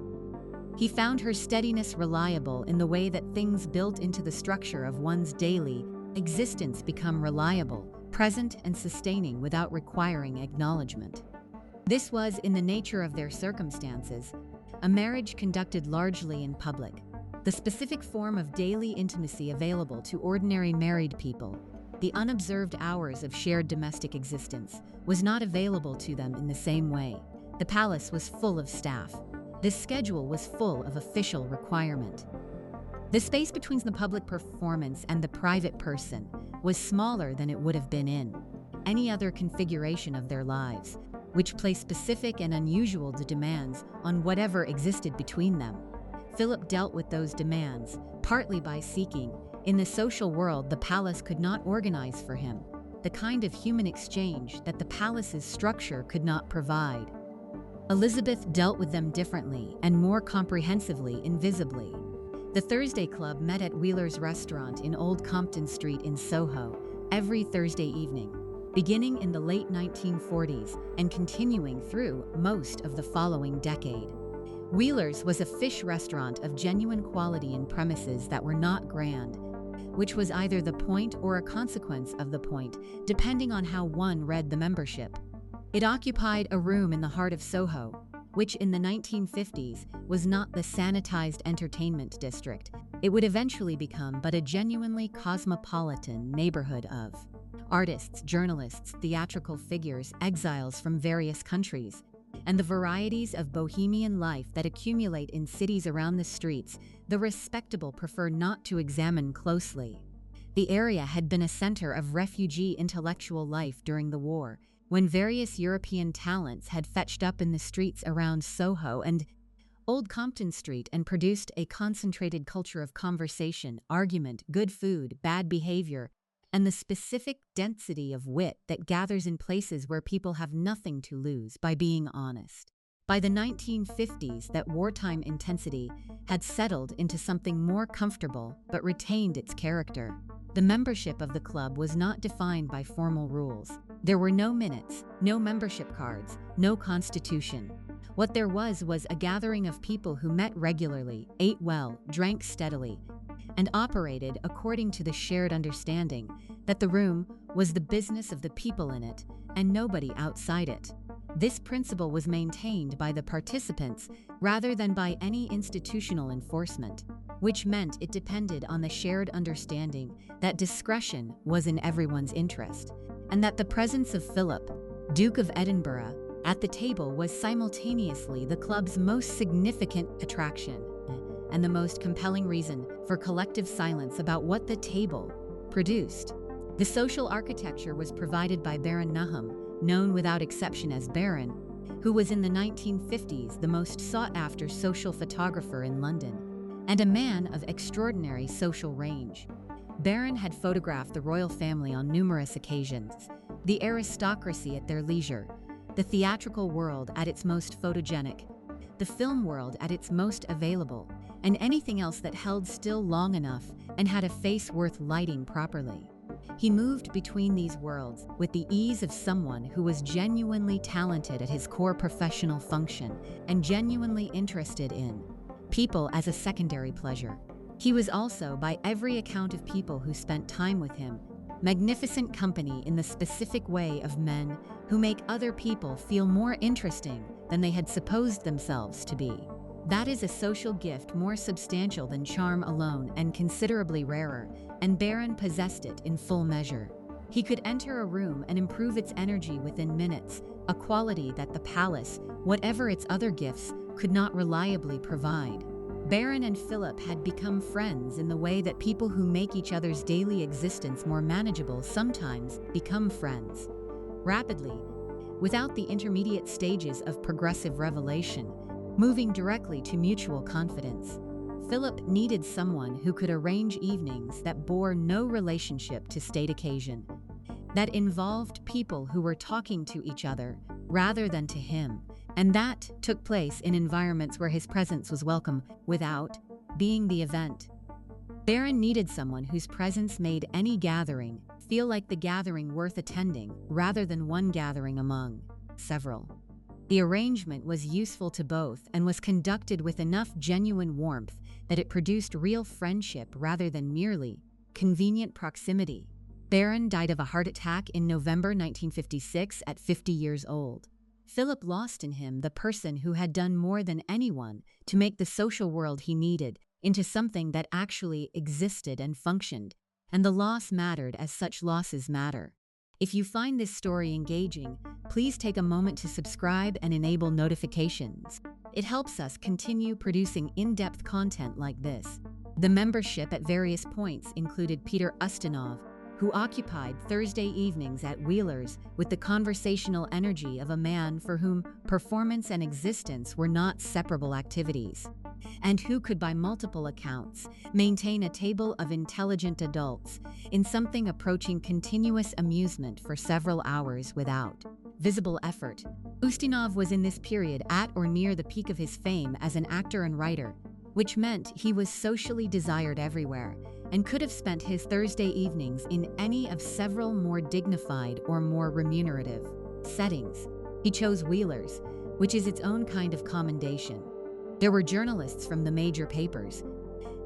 He found her steadiness reliable in the way that things built into the structure of one's daily existence become reliable, present, and sustaining without requiring acknowledgement. This was, in the nature of their circumstances, a marriage conducted largely in public, the specific form of daily intimacy available to ordinary married people. The unobserved hours of shared domestic existence was not available to them in the same way. The palace was full of staff. This schedule was full of official requirement. The space between the public performance and the private person was smaller than it would have been in any other configuration of their lives, which placed specific and unusual demands on whatever existed between them. Philip dealt with those demands, partly by seeking, in the social world the palace could not organize for him, the kind of human exchange that the palace's structure could not provide. Elizabeth dealt with them differently and more comprehensively, invisibly. The Thursday Club met at Wheeler's restaurant in Old Compton Street in Soho every Thursday evening, beginning in the late 1940s and continuing through most of the following decade. Wheeler's was a fish restaurant of genuine quality in premises that were not grand, which was either the point or a consequence of the point, depending on how one read the membership. It occupied a room in the heart of Soho, which in the 1950s was not the sanitized entertainment district. It would eventually become but a genuinely cosmopolitan neighborhood of artists, journalists, theatrical figures, exiles from various countries, and the varieties of bohemian life that accumulate in cities around the streets the respectable prefer not to examine closely. The area had been a center of refugee intellectual life during the war, when various European talents had fetched up in the streets around Soho and Old Compton Street and produced a concentrated culture of conversation, argument, good food, bad behavior, and the specific density of wit that gathers in places where people have nothing to lose by being honest. By the 1950s, that wartime intensity had settled into something more comfortable but retained its character. The membership of the club was not defined by formal rules. There were no minutes, no membership cards, no constitution. What there was a gathering of people who met regularly, ate well, drank steadily, and operated according to the shared understanding that the room was the business of the people in it and nobody outside it. This principle was maintained by the participants rather than by any institutional enforcement, which meant it depended on the shared understanding that discretion was in everyone's interest, and that the presence of Philip, Duke of Edinburgh, at the table was simultaneously the club's most significant attraction and the most compelling reason for collective silence about what the table produced. The social architecture was provided by Baron Nahum, known without exception as Baron, who was in the 1950s the most sought-after social photographer in London, and a man of extraordinary social range. Baron had photographed the royal family on numerous occasions, the aristocracy at their leisure, the theatrical world at its most photogenic, the film world at its most available, and anything else that held still long enough and had a face worth lighting properly. He moved between these worlds with the ease of someone who was genuinely talented at his core professional function and genuinely interested in people as a secondary pleasure. He was also, by every account of people who spent time with him, magnificent company in the specific way of men who make other people feel more interesting than they had supposed themselves to be. That is a social gift more substantial than charm alone and considerably rarer, and Baron possessed it in full measure. He could enter a room and improve its energy within minutes, a quality that the palace, whatever its other gifts, could not reliably provide. Baron and Philip had become friends in the way that people who make each other's daily existence more manageable sometimes become friends. Rapidly, without the intermediate stages of progressive revelation, moving directly to mutual confidence. Philip needed someone who could arrange evenings that bore no relationship to state occasion, that involved people who were talking to each other rather than to him, and that took place in environments where his presence was welcome without being the event. Baron needed someone whose presence made any gathering feel like the gathering worth attending rather than one gathering among several. The arrangement was useful to both and was conducted with enough genuine warmth that it produced real friendship rather than merely convenient proximity. Baron died of a heart attack in November 1956 at 50 years old. Philip lost in him the person who had done more than anyone to make the social world he needed into something that actually existed and functioned, and the loss mattered as such losses matter. If you find this story engaging, please take a moment to subscribe and enable notifications. It helps us continue producing in-depth content like this. The membership at various points included Peter Ustinov, who occupied Thursday evenings at Wheeler's with the conversational energy of a man for whom performance and existence were not separable activities, and who could by multiple accounts maintain a table of intelligent adults in something approaching continuous amusement for several hours without visible effort. Ustinov was in this period at or near the peak of his fame as an actor and writer, which meant he was socially desired everywhere and could have spent his Thursday evenings in any of several more dignified or more remunerative settings. He chose Wheeler's, which is its own kind of commendation. There were journalists from the major papers,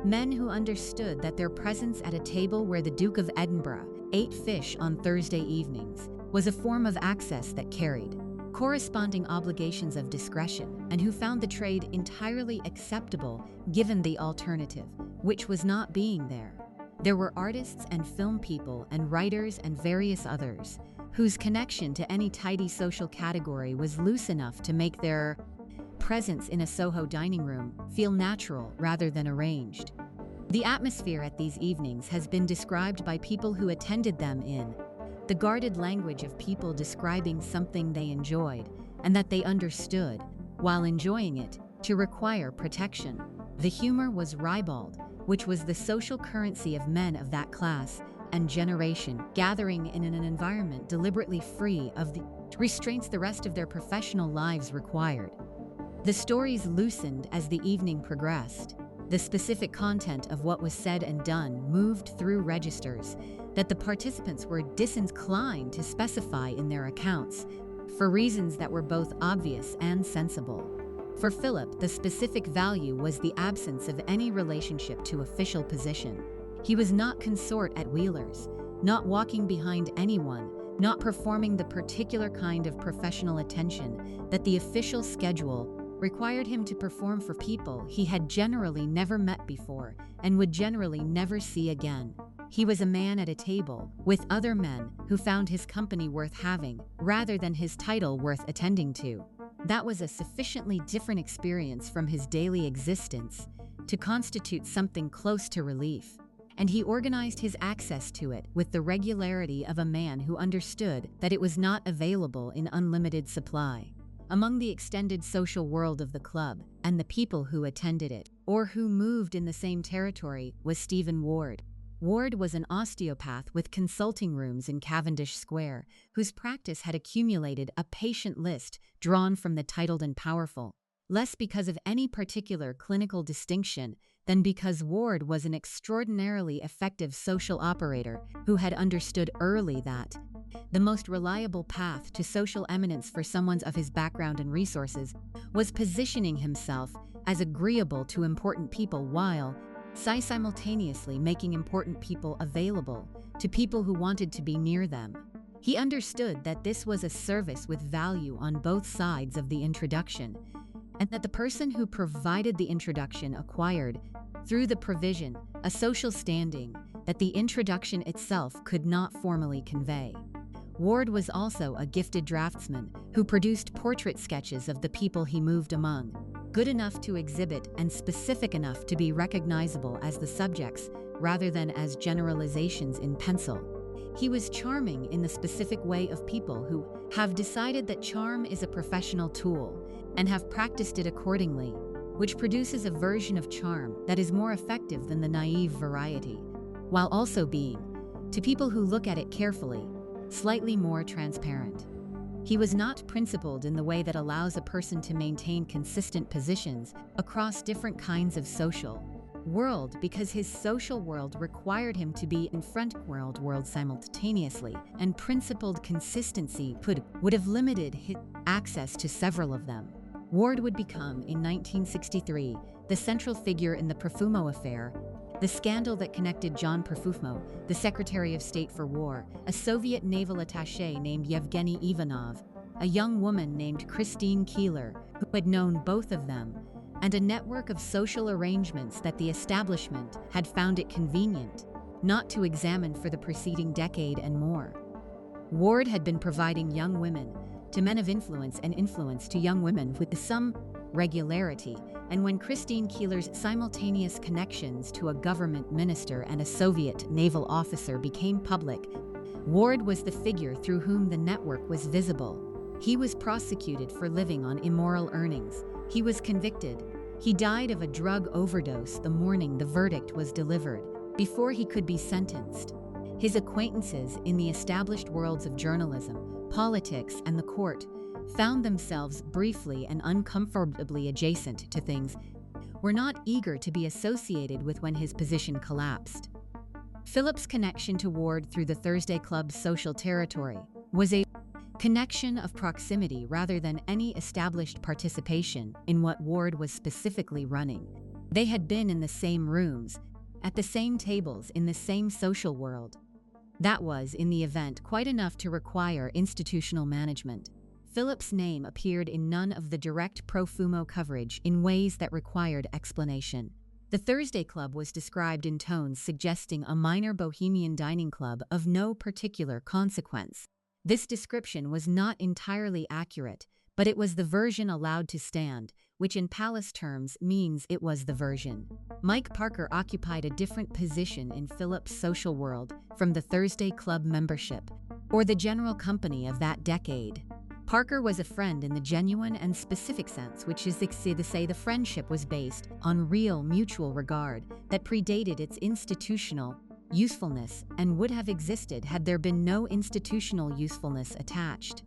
men who understood that their presence at a table where the Duke of Edinburgh ate fish on Thursday evenings was a form of access that carried corresponding obligations of discretion, and who found the trade entirely acceptable given the alternative, which was not being there. There were artists and film people and writers and various others whose connection to any tidy social category was loose enough to make their presence in a Soho dining room feel natural rather than arranged. The atmosphere at these evenings has been described by people who attended them in the guarded language of people describing something they enjoyed and that they understood, while enjoying it, to require protection. The humor was ribald, which was the social currency of men of that class and generation, gathering in an environment deliberately free of the restraints the rest of their professional lives required. The stories loosened as the evening progressed. The specific content of what was said and done moved through registers that the participants were disinclined to specify in their accounts, for reasons that were both obvious and sensible. For Philip, the specific value was the absence of any relationship to official position. He was not consort at Wheeler's, not walking behind anyone, not performing the particular kind of professional attention that the official schedule required him to perform for people he had generally never met before and would generally never see again. He was a man at a table with other men who found his company worth having rather than his title worth attending to. That was a sufficiently different experience from his daily existence to constitute something close to relief, and he organized his access to it with the regularity of a man who understood that it was not available in unlimited supply. Among the extended social world of the club and the people who attended it, or who moved in the same territory, was Stephen Ward. Ward was an osteopath with consulting rooms in Cavendish Square, whose practice had accumulated a patient list drawn from the titled and powerful, less because of any particular clinical distinction than because Ward was an extraordinarily effective social operator who had understood early that the most reliable path to social eminence for someone of his background and resources was positioning himself as agreeable to important people while simultaneously making important people available to people who wanted to be near them. He understood that this was a service with value on both sides of the introduction, and that the person who provided the introduction acquired, through the provision, a social standing that the introduction itself could not formally convey. Ward was also a gifted draftsman who produced portrait sketches of the people he moved among, good enough to exhibit and specific enough to be recognizable as the subjects rather than as generalizations in pencil. He was charming in the specific way of people who have decided that charm is a professional tool and have practiced it accordingly, which produces a version of charm that is more effective than the naive variety, while also being, to people who look at it carefully, slightly more transparent. He was not principled in the way that allows a person to maintain consistent positions across different kinds of social world because his social world required him to be in front world simultaneously, and principled consistency would have limited his access to several of them. Ward would become, in 1963, the central figure in the Profumo affair, the scandal that connected John Profumo, the Secretary of State for War, a Soviet naval attaché named Yevgeny Ivanov, a young woman named Christine Keeler, who had known both of them, and a network of social arrangements that the establishment had found it convenient not to examine for the preceding decade and more. Ward had been providing young women to men of influence and influence to young women with some regularity, and when Christine Keeler's simultaneous connections to a government minister and a Soviet naval officer became public, Ward was the figure through whom the network was visible. He was prosecuted for living on immoral earnings. He was convicted. He died of a drug overdose the morning the verdict was delivered, before he could be sentenced. His acquaintances in the established worlds of journalism, politics, and the court found themselves briefly and uncomfortably adjacent to things were not eager to be associated with when his position collapsed. Philip's connection to Ward through the Thursday Club's social territory was a connection of proximity rather than any established participation in what Ward was specifically running. They had been in the same rooms, at the same tables, in the same social world. That was, in the event, quite enough to require institutional management. Philip's name appeared in none of the direct Profumo coverage in ways that required explanation. The Thursday Club was described in tones suggesting a minor bohemian dining club of no particular consequence. This description was not entirely accurate, but it was the version allowed to stand, which in palace terms means it was the version. Mike Parker occupied a different position in Philip's social world from the Thursday Club membership, or the general company of that decade. Parker was a friend in the genuine and specific sense, which is to say the friendship was based on real mutual regard that predated its institutional usefulness and would have existed had there been no institutional usefulness attached.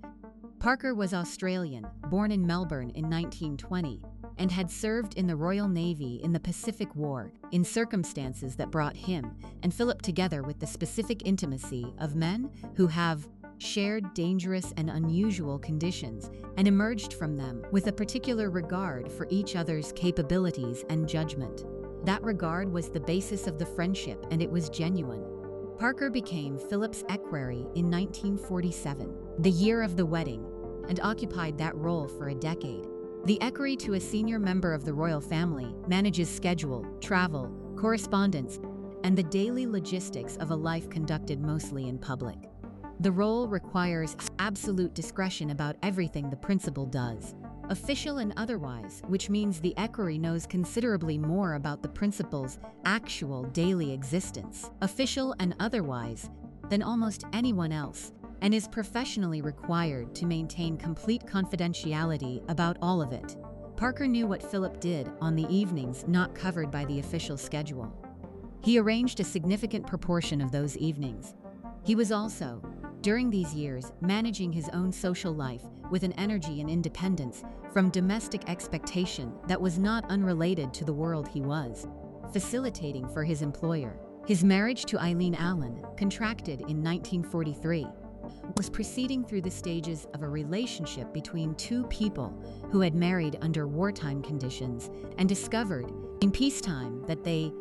Parker was Australian, born in Melbourne in 1920, and had served in the Royal Navy in the Pacific War in circumstances that brought him and Philip together with the specific intimacy of men who have shared dangerous and unusual conditions and emerged from them with a particular regard for each other's capabilities and judgment. That regard was the basis of the friendship, and it was genuine. Parker became Philip's equerry in 1947, the year of the wedding, and occupied that role for a decade. The equerry to a senior member of the royal family manages schedule, travel, correspondence, and the daily logistics of a life conducted mostly in public. The role requires absolute discretion about everything the principal does, official and otherwise, which means the equerry knows considerably more about the principal's actual daily existence, official and otherwise, than almost anyone else, and is professionally required to maintain complete confidentiality about all of it. Parker knew what Philip did on the evenings not covered by the official schedule. He arranged a significant proportion of those evenings. He was also, during these years, managing his own social life with an energy and independence from domestic expectation that was not unrelated to the world he was facilitating for his employer. His marriage to Eileen Allen, contracted in 1943, was proceeding through the stages of a relationship between two people who had married under wartime conditions and discovered in peacetime that they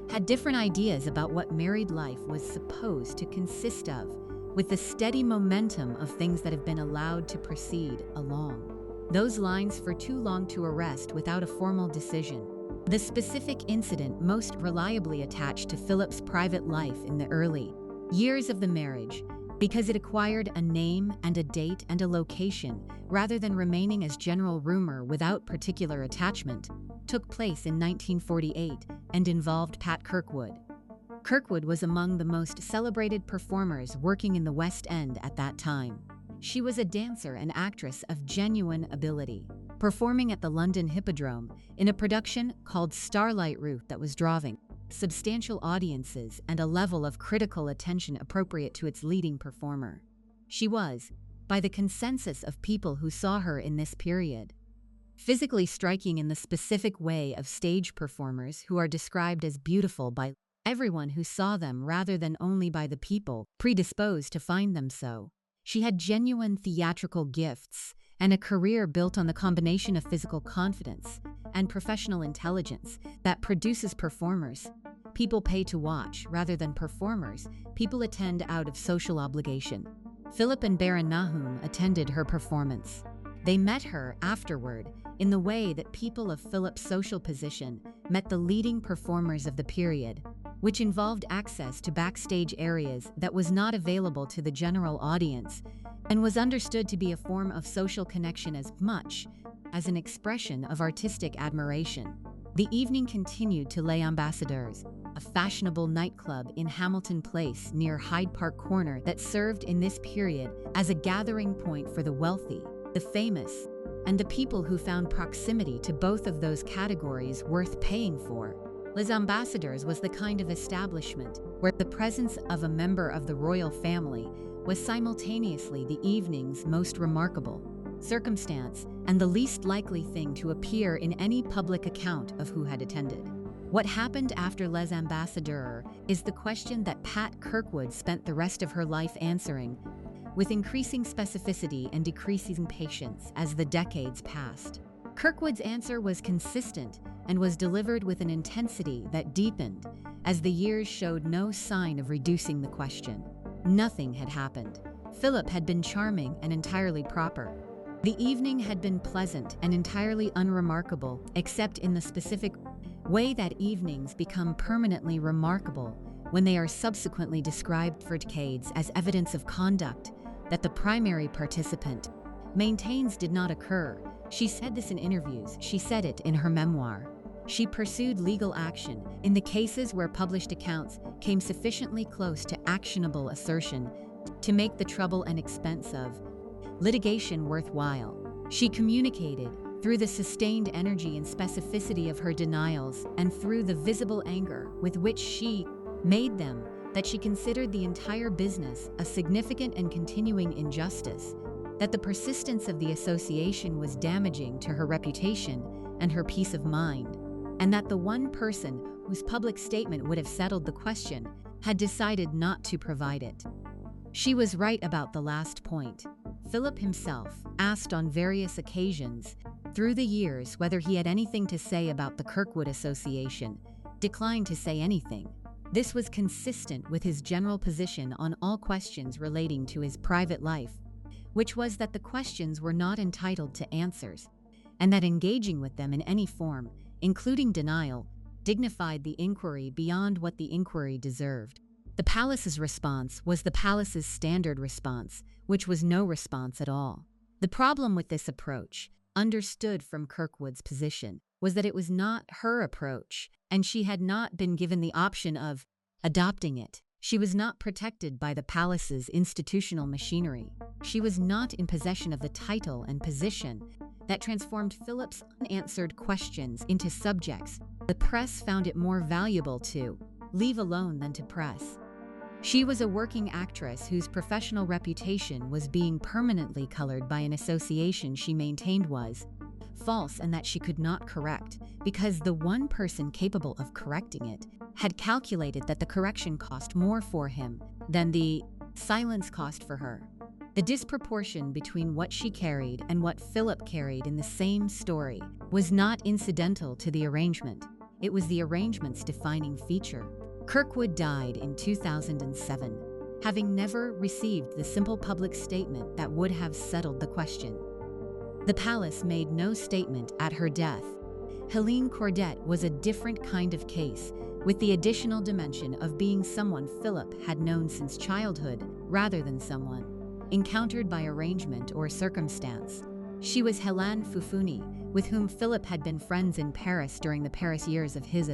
had different ideas about what married life was supposed to consist of, with the steady momentum of things that have been allowed to proceed along those lines for too long to arrest without a formal decision. The specific incident most reliably attached to Philip's private life in the early years of the marriage, because it acquired a name and a date and a location rather than remaining as general rumor without particular attachment, took place in 1948 and involved Pat Kirkwood. Kirkwood was among the most celebrated performers working in the West End at that time. She was a dancer and actress of genuine ability, performing at the London Hippodrome in a production called Starlight Route that was drawing substantial audiences and a level of critical attention appropriate to its leading performer. She was, by the consensus of people who saw her in this period, physically striking in the specific way of stage performers who are described as beautiful by everyone who saw them rather than only by the people predisposed to find them so. She had genuine theatrical gifts and a career built on the combination of physical confidence and professional intelligence that produces performers. People pay to watch rather than performers. People attend out of social obligation. Philip and Baron Nahum attended her performance. They met her afterward in the way that people of Philip's social position met the leading performers of the period, which involved access to backstage areas that was not available to the general audience and was understood to be a form of social connection as much as an expression of artistic admiration. The evening continued to Les Ambassadeurs, a fashionable nightclub in Hamilton Place near Hyde Park Corner that served in this period as a gathering point for the wealthy, the famous, and the people who found proximity to both of those categories worth paying for. Les Ambassadeurs was the kind of establishment where the presence of a member of the royal family was simultaneously the evening's most remarkable circumstance and the least likely thing to appear in any public account of who had attended. What happened after Les Ambassadeurs is the question that Pat Kirkwood spent the rest of her life answering, with increasing specificity and decreasing patience as the decades passed. Kirkwood's answer was consistent and was delivered with an intensity that deepened as the years showed no sign of reducing the question. Nothing had happened. Philip had been charming and entirely proper. The evening had been pleasant and entirely unremarkable, except in the specific way that evenings become permanently remarkable when they are subsequently described for decades as evidence of conduct that the primary participant maintains did not occur. She said this in interviews. She said it in her memoir. She pursued legal action in the cases where published accounts came sufficiently close to actionable assertion to make the trouble and expense of litigation worthwhile. She communicated through the sustained energy and specificity of her denials and through the visible anger with which she made them that she considered the entire business a significant and continuing injustice, that the persistence of the association was damaging to her reputation and her peace of mind, and that the one person whose public statement would have settled the question had decided not to provide it. She was right about the last point. Philip himself, asked on various occasions through the years whether he had anything to say about the Kirkwood Association, declined to say anything. This was consistent with his general position on all questions relating to his private life, which was that the questions were not entitled to answers, and that engaging with them in any form, including denial, dignified the inquiry beyond what the inquiry deserved. The palace's response was the palace's standard response, which was no response at all. The problem with this approach, understood from Kirkwood's position, was that it was not her approach, and she had not been given the option of adopting it. She was not protected by the palace's institutional machinery. She was not in possession of the title and position that transformed Philip's unanswered questions into subjects the press found it more valuable to leave alone than to press. She was a working actress whose professional reputation was being permanently colored by an association she maintained was false and that she could not correct, because the one person capable of correcting it had calculated that the correction cost more for him than the silence cost for her. The disproportion between what she carried and what Philip carried in the same story was not incidental to the arrangement. It was the arrangement's defining feature. Kirkwood died in 2007, having never received the simple public statement that would have settled the question. The palace made no statement at her death. Hélène Cordet was a different kind of case, with the additional dimension of being someone Philip had known since childhood rather than someone encountered by arrangement or circumstance. She was Hélène Fufuni, with whom Philip had been friends in Paris during the Paris years of his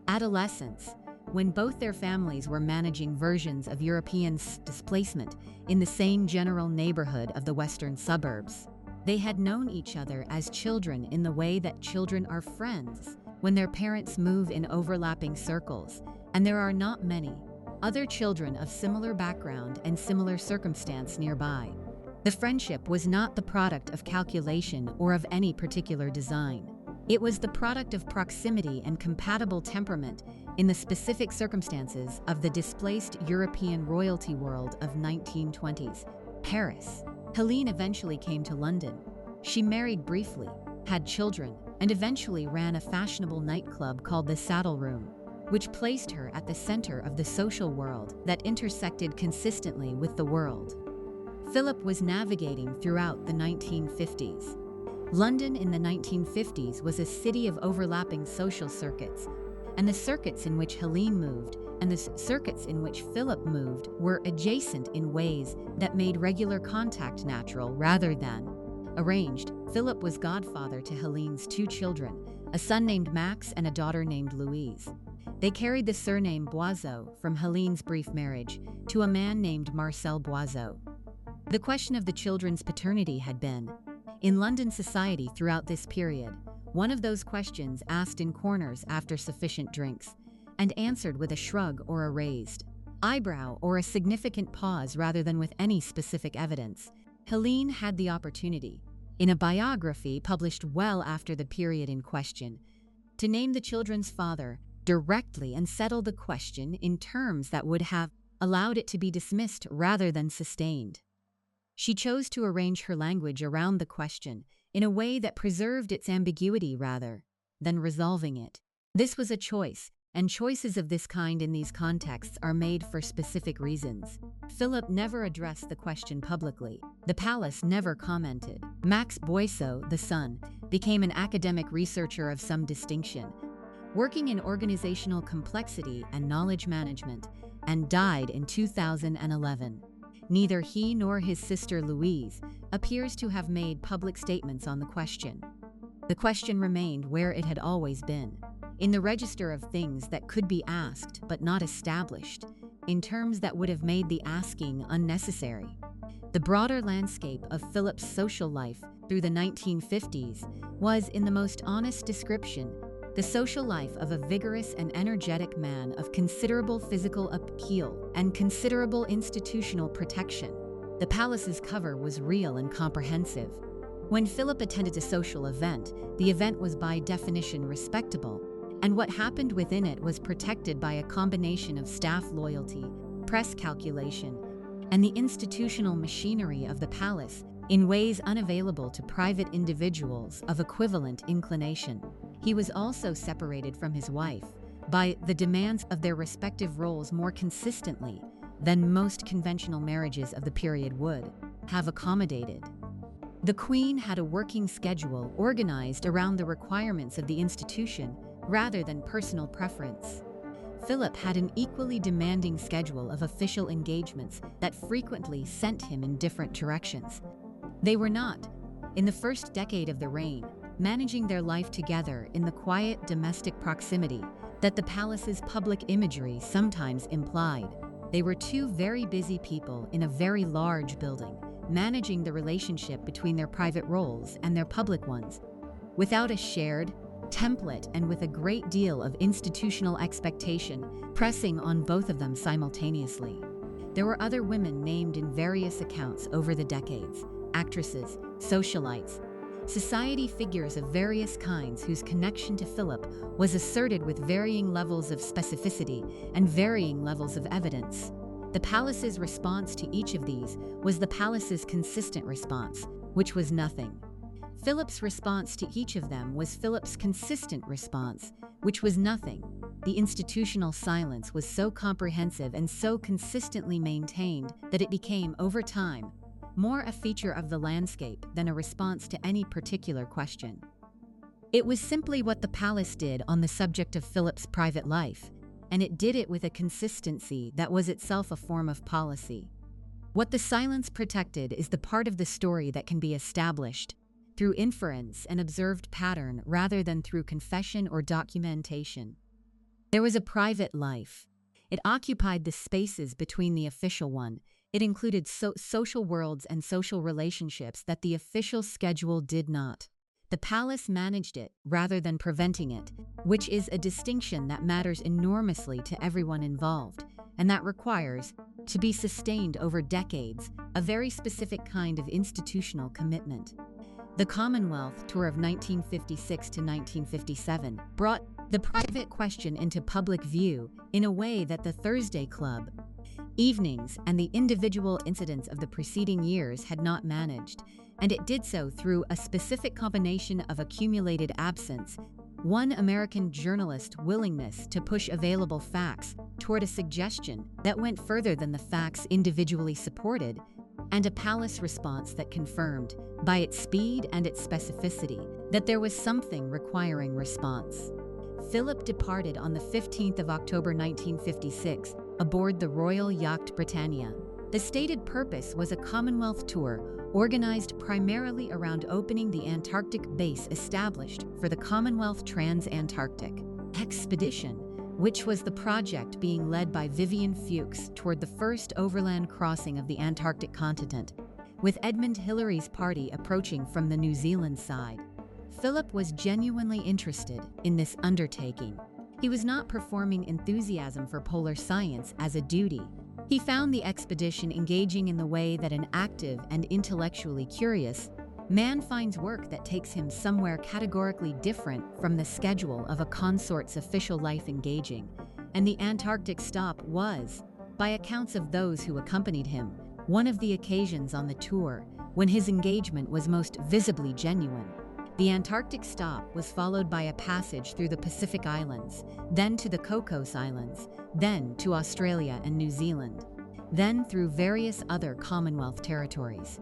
adolescence, when both their families were managing versions of European displacement in the same general neighborhood of the western suburbs. They had known each other as children in the way that children are friends when their parents move in overlapping circles, and there are not many other children of similar background and similar circumstance nearby. The friendship was not the product of calculation or of any particular design. It was the product of proximity and compatible temperament in the specific circumstances of the displaced European royalty world of 1920s Paris. Hélène eventually came to London. She married briefly, had children, and eventually ran a fashionable nightclub called the Saddle Room, which placed her at the center of the social world that intersected consistently with the world Philip was navigating throughout the 1950s. London in the 1950s was a city of overlapping social circuits, and the circuits in which Hélène moved and the circuits in which Philip moved were adjacent in ways that made regular contact natural rather than arranged. Philip was godfather to Helene's two children, a son named Max and a daughter named Louise. They carried the surname Boiseau from Helene's brief marriage to a man named Marcel Boiseau. The question of the children's paternity had been, in London society throughout this period, one of those questions asked in corners after sufficient drinks, and answered with a shrug or a raised eyebrow or a significant pause rather than with any specific evidence. Hélène had the opportunity, in a biography published well after the period in question, to name the children's father directly and settle the question in terms that would have allowed it to be dismissed rather than sustained. She chose to arrange her language around the question in a way that preserved its ambiguity rather than resolving it. This was a choice, and choices of this kind in these contexts are made for specific reasons. Philip never addressed the question publicly. The palace never commented. Max Boiseau, the son, became an academic researcher of some distinction, working in organizational complexity and knowledge management, and died in 2011. Neither he nor his sister Louise appears to have made public statements on the question. The question remained where it had always been, in the register of things that could be asked but not established, in terms that would have made the asking unnecessary. The broader landscape of Philip's social life through the 1950s was, in the most honest description, the social life of a vigorous and energetic man of considerable physical appeal and considerable institutional protection. The palace's cover was real and comprehensive. When Philip attended a social event, the event was by definition respectable, and what happened within it was protected by a combination of staff loyalty, press calculation, and the institutional machinery of the palace in ways unavailable to private individuals of equivalent inclination. He was also separated from his wife, by the demands of their respective roles more consistently than most conventional marriages of the period would have accommodated. The Queen had a working schedule organized around the requirements of the institution rather than personal preference. Philip had an equally demanding schedule of official engagements that frequently sent him in different directions. They were not, in the first decade of the reign, managing their life together in the quiet domestic proximity that the palace's public imagery sometimes implied. They were two very busy people in a very large building, managing the relationship between their private roles and their public ones, without a shared template and with a great deal of institutional expectation pressing on both of them simultaneously. There were other women named in various accounts over the decades, actresses, socialites, society figures of various kinds whose connection to Philip was asserted with varying levels of specificity and varying levels of evidence. The palace's response to each of these was the palace's consistent response, which was nothing. Philip's response to each of them was Philip's consistent response, which was nothing. The institutional silence was so comprehensive and so consistently maintained that it became, over time, more a feature of the landscape than a response to any particular question. It was simply what the palace did on the subject of Philip's private life, and it did it with a consistency that was itself a form of policy. What the silence protected is the part of the story that can be established through inference and observed pattern rather than through confession or documentation. There was a private life. It occupied the spaces between the official one. It included social worlds and social relationships that the official schedule did not. The palace managed it rather than preventing it, which is a distinction that matters enormously to everyone involved, and that requires, to be sustained over decades, a very specific kind of institutional commitment. The Commonwealth tour of 1956 to 1957 brought the private question into public view in a way that the Thursday Club evenings and the individual incidents of the preceding years had not managed, and it did so through a specific combination of accumulated absence, one American journalist's willingness to push available facts toward a suggestion that went further than the facts individually supported, and a palace response that confirmed, by its speed and its specificity, that there was something requiring response. Philip departed on the 15th of October 1956 aboard the Royal Yacht Britannia. The stated purpose was a Commonwealth tour organized primarily around opening the Antarctic base established for the Commonwealth Trans-Antarctic Expedition, which was the project being led by Vivian Fuchs toward the first overland crossing of the Antarctic continent, with Edmund Hillary's party approaching from the New Zealand side. Philip was genuinely interested in this undertaking. He was not performing enthusiasm for polar science as a duty. He found the expedition engaging in the way that an active and intellectually curious man finds work that takes him somewhere categorically different from the schedule of a consort's official life engaging, and the Antarctic stop was, by accounts of those who accompanied him, one of the occasions on the tour when his engagement was most visibly genuine. The Antarctic stop was followed by a passage through the Pacific Islands, then to the Cocos Islands, then to Australia and New Zealand, then through various other Commonwealth territories.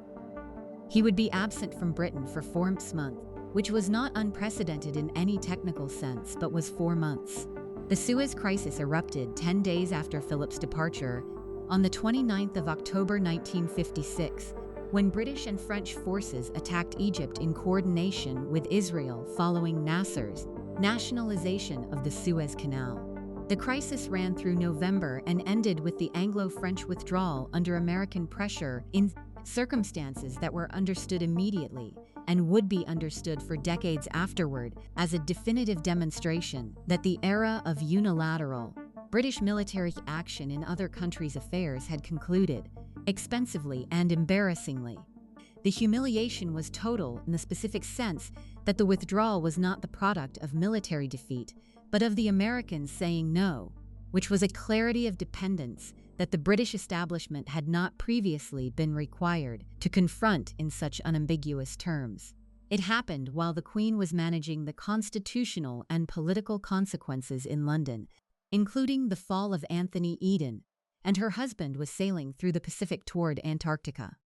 He would be absent from Britain for 4 months, which was not unprecedented in any technical sense, but was 4 months. The Suez Crisis erupted 10 days after Philip's departure, on the 29th of October 1956, when British and French forces attacked Egypt in coordination with Israel following Nasser's nationalization of the Suez Canal. The crisis ran through November and ended with the Anglo-French withdrawal under American pressure in circumstances that were understood immediately and would be understood for decades afterward as a definitive demonstration that the era of unilateral British military action in other countries' affairs had concluded, expensively and embarrassingly. The humiliation was total in the specific sense that the withdrawal was not the product of military defeat, but of the Americans saying no, which was a clarity of dependence that the British establishment had not previously been required to confront in such unambiguous terms. It happened while the Queen was managing the constitutional and political consequences in London, including the fall of Anthony Eden, and her husband was sailing through the Pacific toward Antarctica.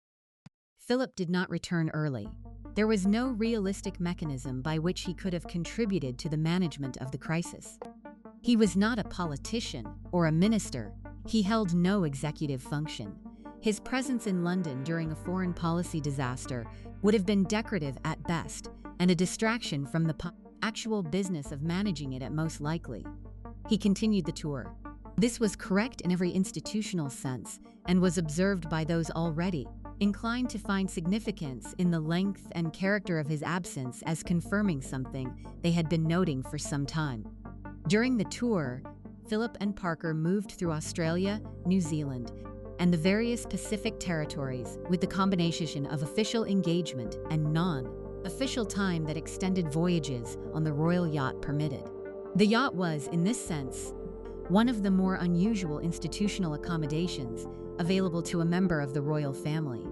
Philip did not return early. There was no realistic mechanism by which he could have contributed to the management of the crisis. He was not a politician or a minister. He held no executive function. His presence in London during a foreign policy disaster would have been decorative at best and a distraction from the actual business of managing it at most likely. He continued the tour. This was correct in every institutional sense and was observed by those already inclined to find significance in the length and character of his absence as confirming something they had been noting for some time. During the tour, Philip and Parker moved through Australia, New Zealand, and the various Pacific territories with the combination of official engagement and non-official time that extended voyages on the royal yacht permitted. The yacht was, in this sense, one of the more unusual institutional accommodations available to a member of the royal family.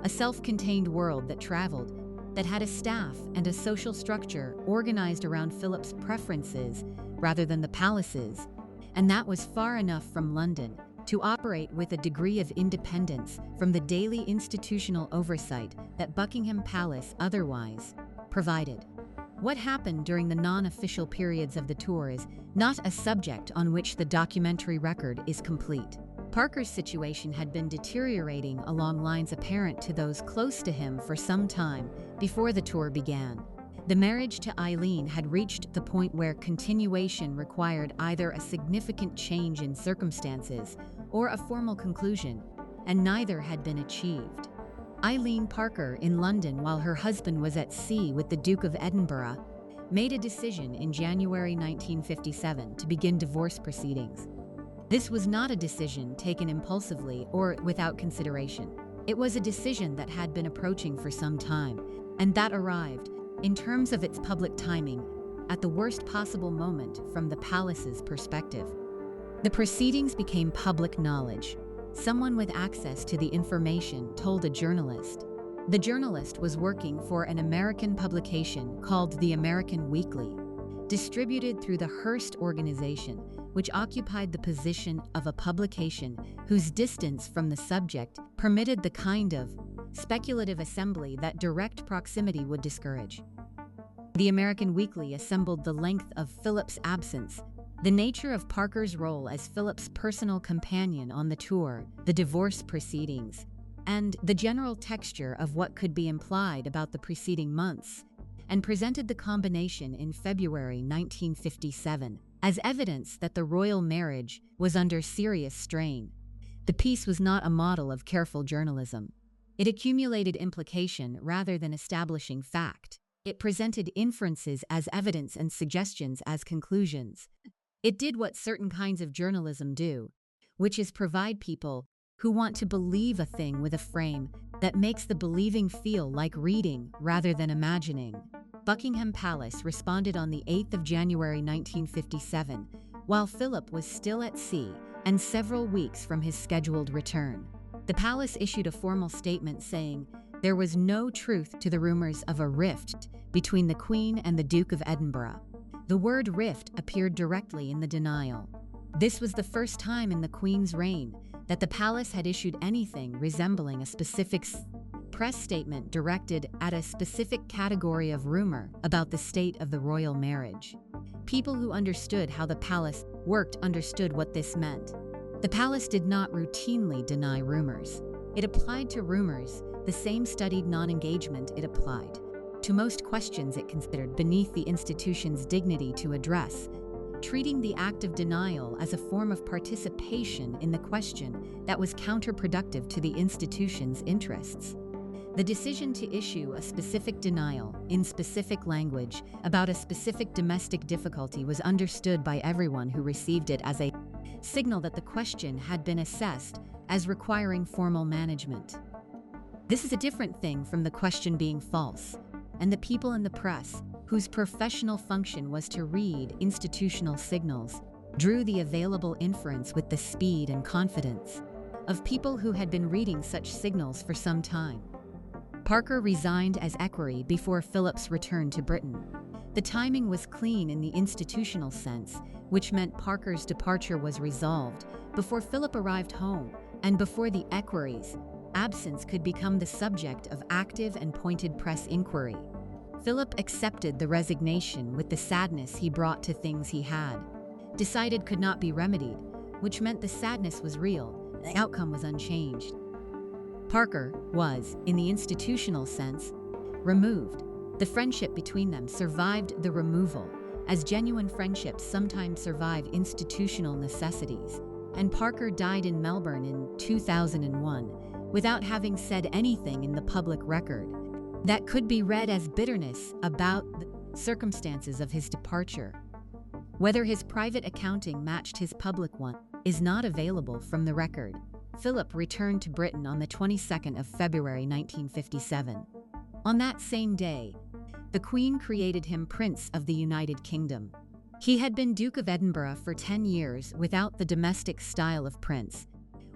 A self-contained world that traveled, that had a staff and a social structure organized around Philip's preferences rather than the palace's, and that was far enough from London to operate with a degree of independence from the daily institutional oversight that Buckingham Palace otherwise provided. What happened during the non-official periods of the tour is not a subject on which the documentary record is complete. Parker's situation had been deteriorating along lines apparent to those close to him for some time before the tour began. The marriage to Eileen had reached the point where continuation required either a significant change in circumstances or a formal conclusion, and neither had been achieved. Eileen Parker, in London while her husband was at sea with the Duke of Edinburgh, made a decision in January 1957 to begin divorce proceedings. This was not a decision taken impulsively or without consideration. It was a decision that had been approaching for some time, and that arrived, in terms of its public timing, at the worst possible moment from the palace's perspective. The proceedings became public knowledge. Someone with access to the information told a journalist. The journalist was working for an American publication called The American Weekly, distributed through the Hearst organization, which occupied the position of a publication whose distance from the subject permitted the kind of speculative assembly that direct proximity would discourage. The American Weekly assembled the length of Philip's absence, the nature of Parker's role as Philip's personal companion on the tour, the divorce proceedings, and the general texture of what could be implied about the preceding months, and presented the combination in February 1957 as evidence that the royal marriage was under serious strain. The piece was not a model of careful journalism. It accumulated implication rather than establishing fact. It presented inferences as evidence and suggestions as conclusions. It did what certain kinds of journalism do, which is provide people who want to believe a thing with a frame that makes the believing feel like reading rather than imagining. Buckingham Palace responded on the 8th of January 1957, while Philip was still at sea and several weeks from his scheduled return. The palace issued a formal statement saying there was no truth to the rumors of a rift between the Queen and the Duke of Edinburgh. The word rift appeared directly in the denial. This was the first time in the Queen's reign that the palace had issued anything resembling a specific press statement directed at a specific category of rumor about the state of the royal marriage. People who understood how the palace worked understood what this meant. The palace did not routinely deny rumors. It applied to rumors the same studied non-engagement it applied to most questions it considered beneath the institution's dignity to address, treating the act of denial as a form of participation in the question that was counterproductive to the institution's interests. The decision to issue a specific denial in specific language about a specific domestic difficulty was understood by everyone who received it as a signal that the question had been assessed as requiring formal management. This is a different thing from the question being false, and the people in the press, whose professional function was to read institutional signals, drew the available inference with the speed and confidence of people who had been reading such signals for some time. Parker resigned as equerry before Philip's return to Britain. The timing was clean in the institutional sense, which meant Parker's departure was resolved before Philip arrived home and before the equerry's absence could become the subject of active and pointed press inquiry. Philip accepted the resignation with the sadness he brought to things he had decided could not be remedied, which meant the sadness was real, the outcome was unchanged. Parker was, in the institutional sense, removed. The friendship between them survived the removal, as genuine friendships sometimes survive institutional necessities, and Parker died in Melbourne in 2001 without having said anything in the public record that could be read as bitterness about the circumstances of his departure. Whether his private accounting matched his public one is not available from the record. Philip returned to Britain on the 22nd of February 1957. On that same day, the Queen created him Prince of the United Kingdom. He had been Duke of Edinburgh for 10 years without the domestic style of prince,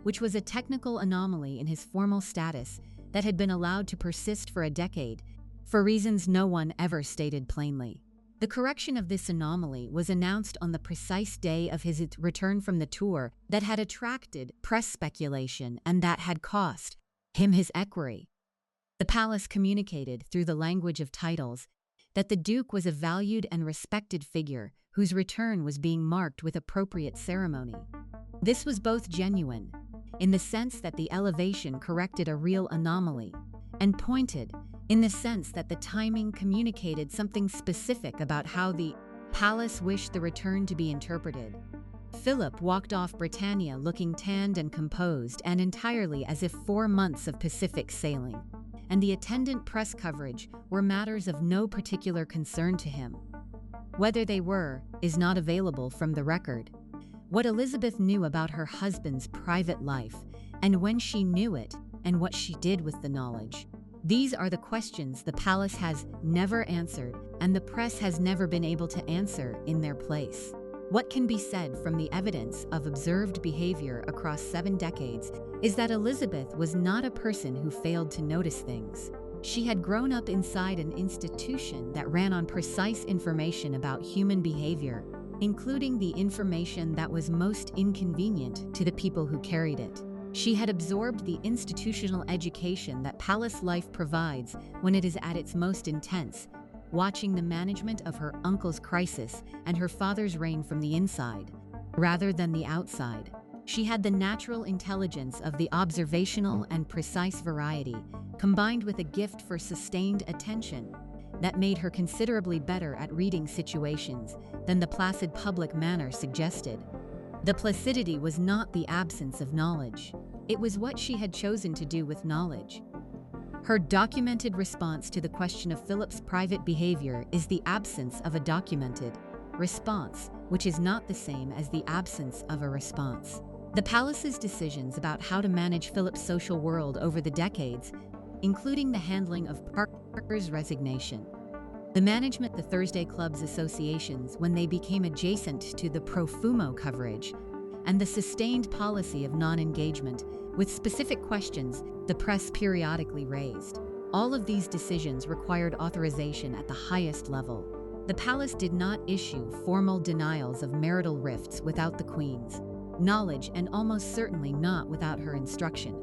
which was a technical anomaly in his formal status that had been allowed to persist for a decade, for reasons no one ever stated plainly. The correction of this anomaly was announced on the precise day of his return from the tour that had attracted press speculation and that had cost him his equerry. The palace communicated, through the language of titles, that the Duke was a valued and respected figure whose return was being marked with appropriate ceremony. This was both genuine, in the sense that the elevation corrected a real anomaly, and pointed, in the sense that the timing communicated something specific about how the palace wished the return to be interpreted. Philip walked off Britannia looking tanned and composed and entirely as if 4 months of Pacific sailing, and the attendant press coverage were matters of no particular concern to him. Whether they were, is not available from the record. What Elizabeth knew about her husband's private life, and when she knew it, and what she did with the knowledge. These are the questions the palace has never answered, and the press has never been able to answer in their place. What can be said from the evidence of observed behavior across 7 decades is that Elizabeth was not a person who failed to notice things. She had grown up inside an institution that ran on precise information about human behavior, including the information that was most inconvenient to the people who carried it. She had absorbed the institutional education that palace life provides when it is at its most intense, watching the management of her uncle's crisis and her father's reign from the inside, rather than the outside. She had the natural intelligence of the observational and precise variety, combined with a gift for sustained attention that made her considerably better at reading situations than the placid public manner suggested. The placidity was not the absence of knowledge. It was what she had chosen to do with knowledge. Her documented response to the question of Philip's private behavior is the absence of a documented response, which is not the same as the absence of a response. The palace's decisions about how to manage Philip's social world over the decades, including the handling of Parker's resignation, the management of the Thursday Club's associations when they became adjacent to the Profumo coverage, and the sustained policy of non-engagement with specific questions the press periodically raised. All of these decisions required authorization at the highest level. The palace did not issue formal denials of marital rifts without the Queen's knowledge, and almost certainly not without her instruction.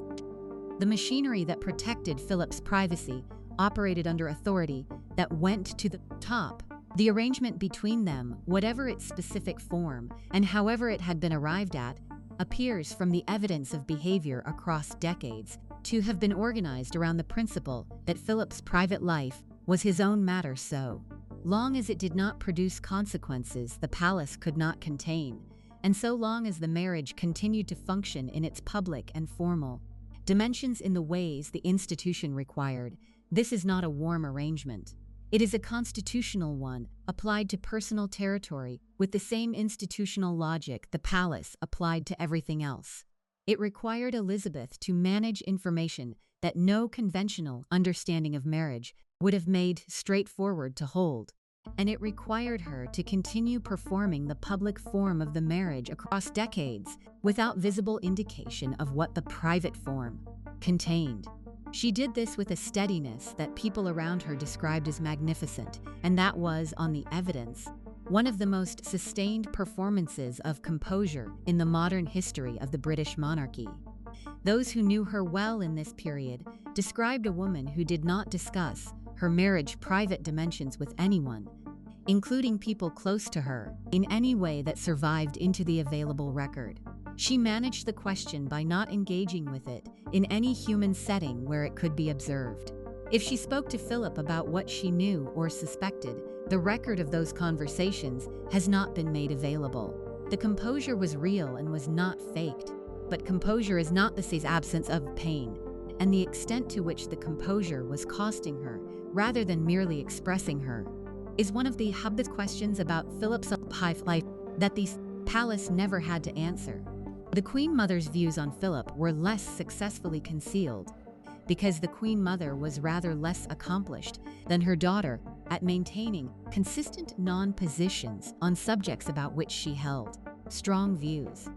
The machinery that protected Philip's privacy operated under authority that went to the top. The arrangement between them, whatever its specific form and however it had been arrived at, appears from the evidence of behavior across decades to have been organized around the principle that Philip's private life was his own matter, so long as it did not produce consequences the palace could not contain, and so long as the marriage continued to function in its public and formal dimensions in the ways the institution required. This is not a warm arrangement. It is a constitutional one, applied to personal territory with the same institutional logic the palace applied to everything else. It required Elizabeth to manage information that no conventional understanding of marriage would have made straightforward to hold, and it required her to continue performing the public form of the marriage across decades without visible indication of what the private form contained. She did this with a steadiness that people around her described as magnificent, and that was, on the evidence, one of the most sustained performances of composure in the modern history of the British monarchy. Those who knew her well in this period described a woman who did not discuss her marriage private dimensions with anyone, including people close to her, in any way that survived into the available record. She managed the question by not engaging with it in any human setting where it could be observed. If she spoke to Philip about what she knew or suspected, the record of those conversations has not been made available. The composure was real and was not faked, but composure is not the same absence of pain, and the extent to which the composure was costing her, rather than merely expressing her, is one of the hardest questions about Philip's life that the palace never had to answer. The Queen Mother's views on Philip were less successfully concealed, because the Queen Mother was rather less accomplished than her daughter at maintaining consistent non-positions on subjects about which she held strong views.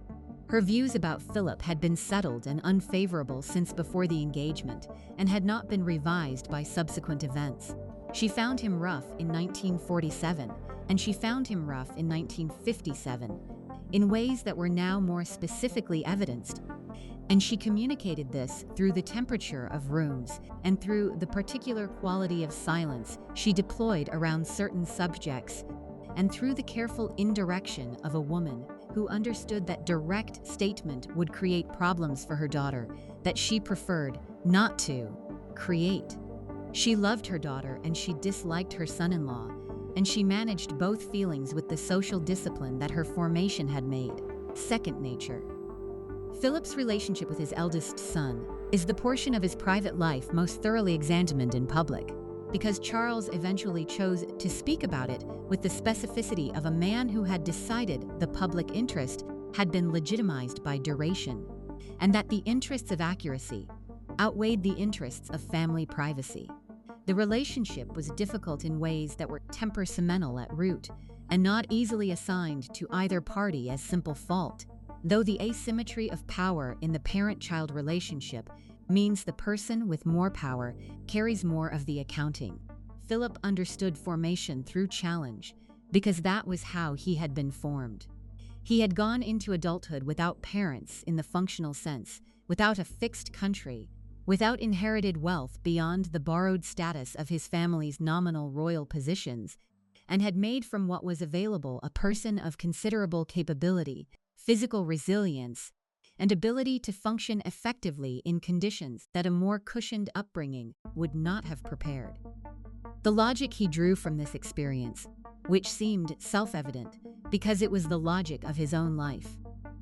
Her views about Philip had been settled and unfavorable since before the engagement and had not been revised by subsequent events. She found him rough in 1947, and she found him rough in 1957, in ways that were now more specifically evidenced. And she communicated this through the temperature of rooms and through the particular quality of silence she deployed around certain subjects, and through the careful indirection of a woman who understood that direct statement would create problems for her daughter that she preferred not to create. She loved her daughter and she disliked her son-in-law, and she managed both feelings with the social discipline that her formation had made second nature. Philip's relationship with his eldest son is the portion of his private life most thoroughly examined in public, because Charles eventually chose to speak about it with the specificity of a man who had decided the public interest had been legitimized by duration, and that the interests of accuracy outweighed the interests of family privacy. The relationship was difficult in ways that were temperamental at root, and not easily assigned to either party as simple fault, though the asymmetry of power in the parent-child relationship means the person with more power carries more of the accounting. Philip understood formation through challenge, because that was how he had been formed. He had gone into adulthood without parents in the functional sense, without a fixed country, without inherited wealth beyond the borrowed status of his family's nominal royal positions, and had made from what was available a person of considerable capability, physical resilience, and ability to function effectively in conditions that a more cushioned upbringing would not have prepared. The logic he drew from this experience, which seemed self-evident because it was the logic of his own life,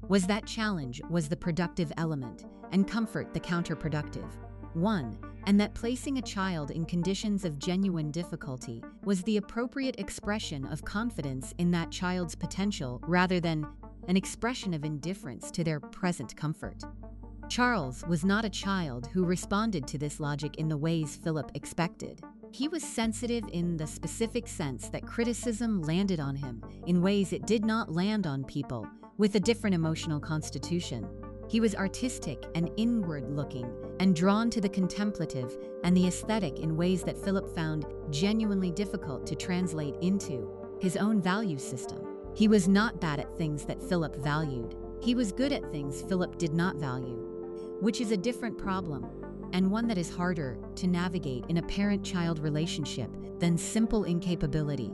was that challenge was the productive element and comfort the counterproductive one, and that placing a child in conditions of genuine difficulty was the appropriate expression of confidence in that child's potential rather than an expression of indifference to their present comfort. Charles was not a child who responded to this logic in the ways Philip expected. He was sensitive in the specific sense that criticism landed on him in ways it did not land on people with a different emotional constitution. He was artistic and inward-looking and drawn to the contemplative and the aesthetic in ways that Philip found genuinely difficult to translate into his own value system. He was not bad at things that Philip valued. He was good at things Philip did not value, which is a different problem, and one that is harder to navigate in a parent-child relationship than simple incapability,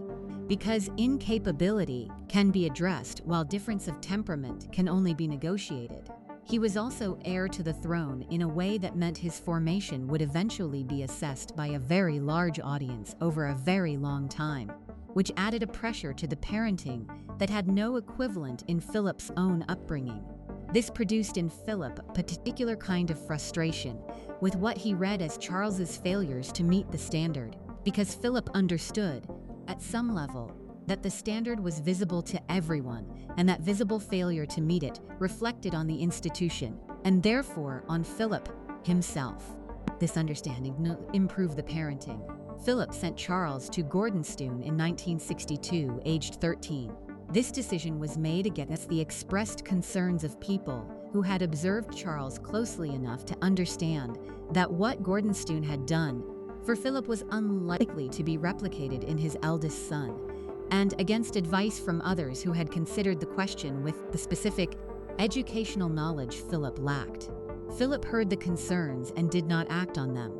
because incapability can be addressed while difference of temperament can only be negotiated. He was also heir to the throne in a way that meant his formation would eventually be assessed by a very large audience over a very long time, which added a pressure to the parenting that had no equivalent in Philip's own upbringing. This produced in Philip a particular kind of frustration with what he read as Charles's failures to meet the standard, because Philip understood, at some level, that the standard was visible to everyone, and that visible failure to meet it reflected on the institution, and therefore on Philip himself. This understanding improved the parenting. Philip sent Charles to Gordonstoun in 1962, aged 13. This decision was made against the expressed concerns of people who had observed Charles closely enough to understand that what Gordonstoun had done for Philip was unlikely to be replicated in his eldest son, and against advice from others who had considered the question with the specific educational knowledge Philip lacked. Philip heard the concerns and did not act on them.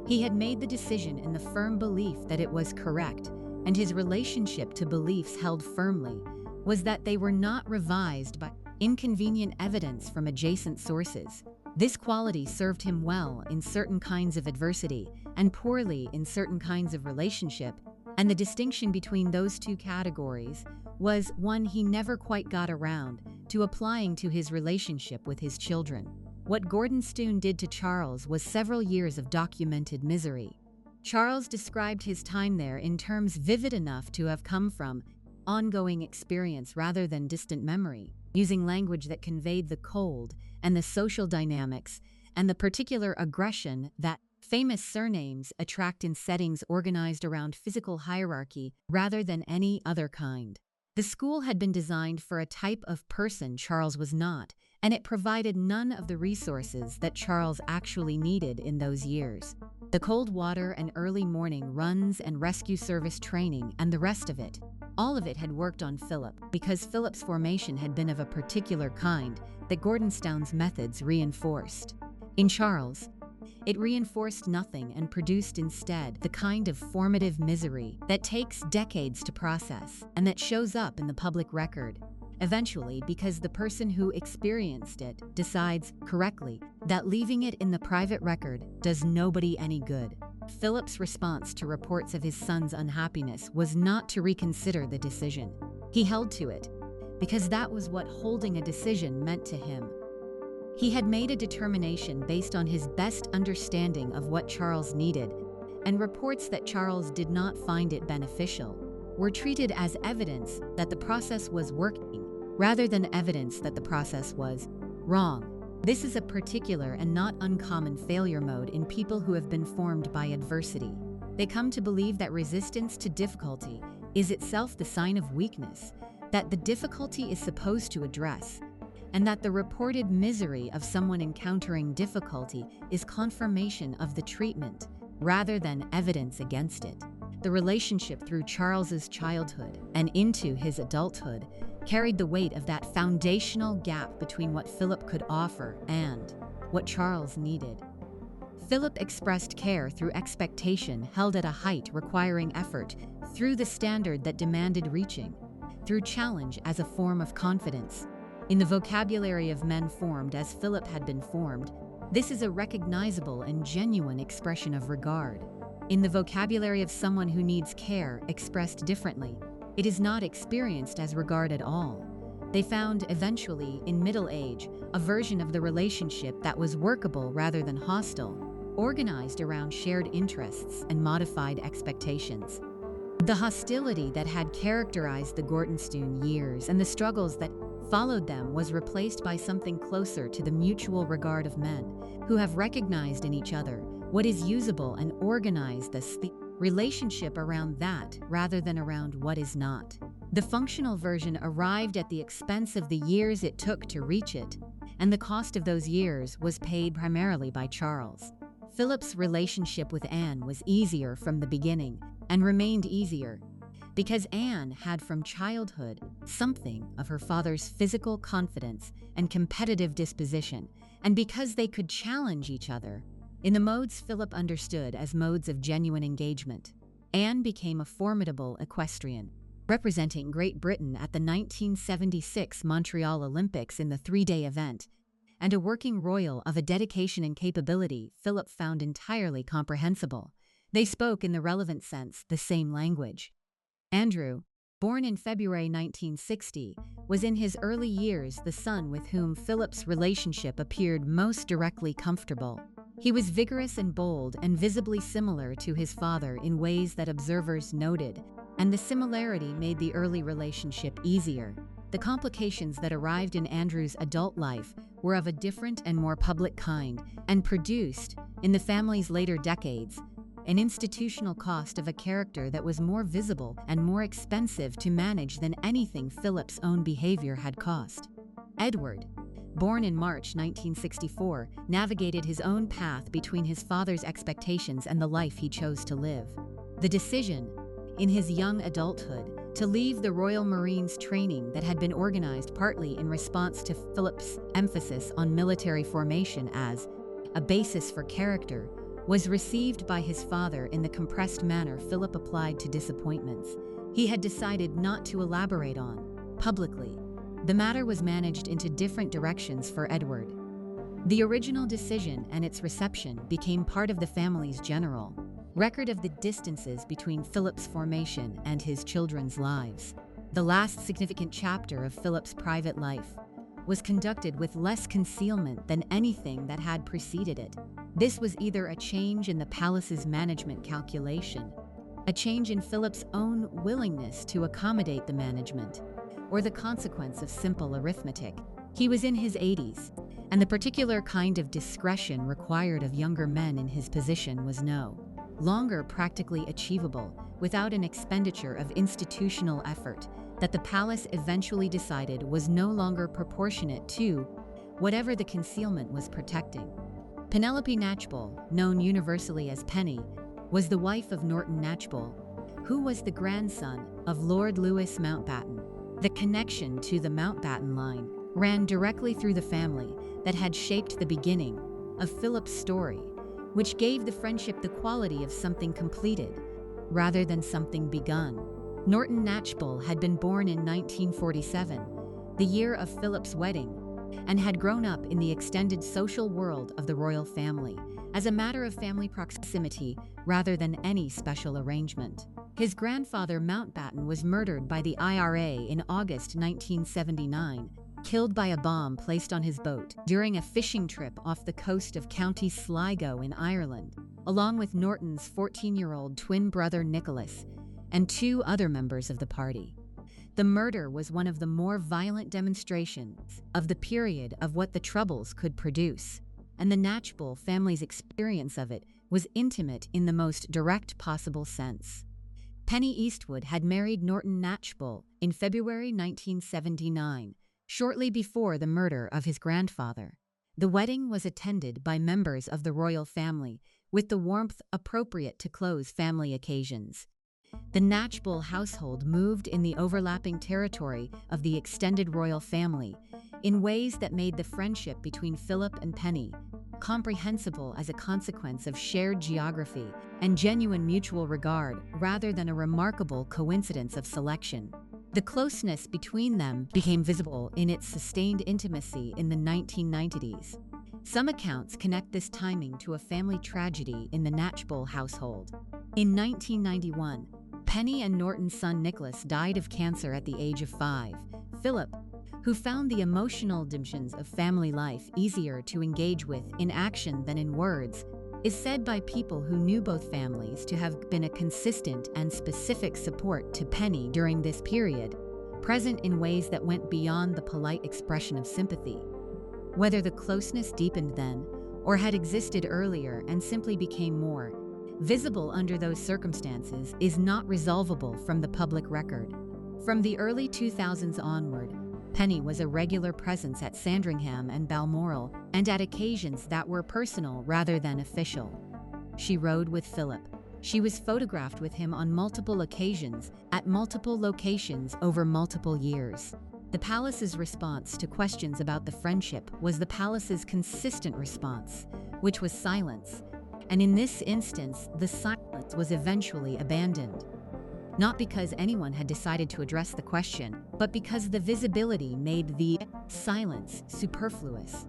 He had made the decision in the firm belief that it was correct, and his relationship to beliefs held firmly was that they were not revised by inconvenient evidence from adjacent sources. This quality served him well in certain kinds of adversity and poorly in certain kinds of relationship, and the distinction between those two categories was one he never quite got around to applying to his relationship with his children. What Gordonstoun did to Charles was several years of documented misery. Charles described his time there in terms vivid enough to have come from ongoing experience rather than distant memory, using language that conveyed the cold and the social dynamics and the particular aggression that famous surnames attract in settings organized around physical hierarchy rather than any other kind. The school had been designed for a type of person Charles was not, and it provided none of the resources that Charles actually needed in those years. The cold water and early morning runs and rescue service training and the rest of it. All of it had worked on Philip because Philip's formation had been of a particular kind that Gordonstoun's methods reinforced. In Charles, it reinforced nothing and produced instead the kind of formative misery that takes decades to process and that shows up in the public record. Eventually, because the person who experienced it decides correctly that leaving it in the private record does nobody any good. Philip's response to reports of his son's unhappiness was not to reconsider the decision. He held to it, because that was what holding a decision meant to him. He had made a determination based on his best understanding of what Charles needed, and reports that Charles did not find it beneficial were treated as evidence that the process was working, rather than evidence that the process was wrong. This is a particular and not uncommon failure mode in people who have been formed by adversity. They come to believe that resistance to difficulty is itself the sign of weakness, that the difficulty is supposed to address, and that the reported misery of someone encountering difficulty is confirmation of the treatment, rather than evidence against it. The relationship through Charles's childhood and into his adulthood carried the weight of that foundational gap between what Philip could offer and what Charles needed. Philip expressed care through expectation held at a height requiring effort, through the standard that demanded reaching, through challenge as a form of confidence. In the vocabulary of men formed as Philip had been formed, this is a recognizable and genuine expression of regard. In the vocabulary of someone who needs care expressed differently, it is not experienced as regard at all. They found eventually, in middle age, a version of the relationship that was workable rather than hostile, organized around shared interests and modified expectations. The hostility that had characterized the Gordonstoun years and the struggles that followed them was replaced by something closer to the mutual regard of men who have recognized in each other what is usable and organized the relationship around that rather than around what is not. The functional version arrived at the expense of the years it took to reach it, and the cost of those years was paid primarily by Charles. Philip's relationship with Anne was easier from the beginning and remained easier because Anne had from childhood something of her father's physical confidence and competitive disposition, and because they could challenge each other in the modes Philip understood as modes of genuine engagement. Anne became a formidable equestrian, representing Great Britain at the 1976 Montreal Olympics in the three-day event, and a working royal of a dedication and capability Philip found entirely comprehensible. They spoke, in the relevant sense, the same language. Andrew, born in February 1960, was in his early years the son with whom Philip's relationship appeared most directly comfortable. He was vigorous and bold and visibly similar to his father in ways that observers noted, and the similarity made the early relationship easier. The complications that arrived in Andrew's adult life were of a different and more public kind, and produced, in the family's later decades, an institutional cost of a character that was more visible and more expensive to manage than anything Philip's own behavior had cost. Edward, born in March 1964, navigated his own path between his father's expectations and the life he chose to live. The decision, in his young adulthood, to leave the Royal Marines training that had been organized partly in response to Philip's emphasis on military formation as a basis for character, was received by his father in the compressed manner Philip applied to disappointments he had decided not to elaborate on publicly. The matter was managed into different directions for Edward. The original decision and its reception became part of the family's general record of the distances between Philip's formation and his children's lives. The last significant chapter of Philip's private life was conducted with less concealment than anything that had preceded it. This was either a change in the palace's management calculation, a change in Philip's own willingness to accommodate the management, or the consequence of simple arithmetic. He was in his 80s, and the particular kind of discretion required of younger men in his position was no longer practically achievable without an expenditure of institutional effort that the palace eventually decided was no longer proportionate to whatever the concealment was protecting. Penelope Knatchbull, known universally as Penny, was the wife of Norton Knatchbull, who was the grandson of Lord Louis Mountbatten. The connection to the Mountbatten line ran directly through the family that had shaped the beginning of Philip's story, which gave the friendship the quality of something completed rather than something begun. Norton Knatchbull had been born in 1947, the year of Philip's wedding, and had grown up in the extended social world of the royal family as a matter of family proximity rather than any special arrangement. His grandfather Mountbatten was murdered by the IRA in August 1979, killed by a bomb placed on his boat during a fishing trip off the coast of County Sligo in Ireland, along with Norton's 14-year-old twin brother Nicholas and 2 other members of the party. The murder was one of the more violent demonstrations of the period of what the Troubles could produce, and the Knatchbull family's experience of it was intimate in the most direct possible sense. Penny Eastwood had married Norton Knatchbull in February 1979, shortly before the murder of his grandfather. The wedding was attended by members of the royal family with the warmth appropriate to close family occasions. The Knatchbull household moved in the overlapping territory of the extended royal family in ways that made the friendship between Philip and Penny comprehensible as a consequence of shared geography and genuine mutual regard rather than a remarkable coincidence of selection. The closeness between them became visible in its sustained intimacy in the 1990s. Some accounts connect this timing to a family tragedy in the Knatchbull household. In 1991, Penny and Norton's son Nicholas died of cancer at the age of 5. Philip, who found the emotional dimensions of family life easier to engage with in action than in words, is said by people who knew both families to have been a consistent and specific support to Penny during this period, present in ways that went beyond the polite expression of sympathy. Whether the closeness deepened then, or had existed earlier and simply became more visible under those circumstances, is not resolvable from the public record. From the early 2000s onward, Penny was a regular presence at Sandringham and Balmoral, and at occasions that were personal rather than official. She rode with Philip. She was photographed with him on multiple occasions, at multiple locations over multiple years. The palace's response to questions about the friendship was the palace's consistent response, which was silence, and in this instance, the silence was eventually abandoned. Not because anyone had decided to address the question, but because the visibility made the silence superfluous.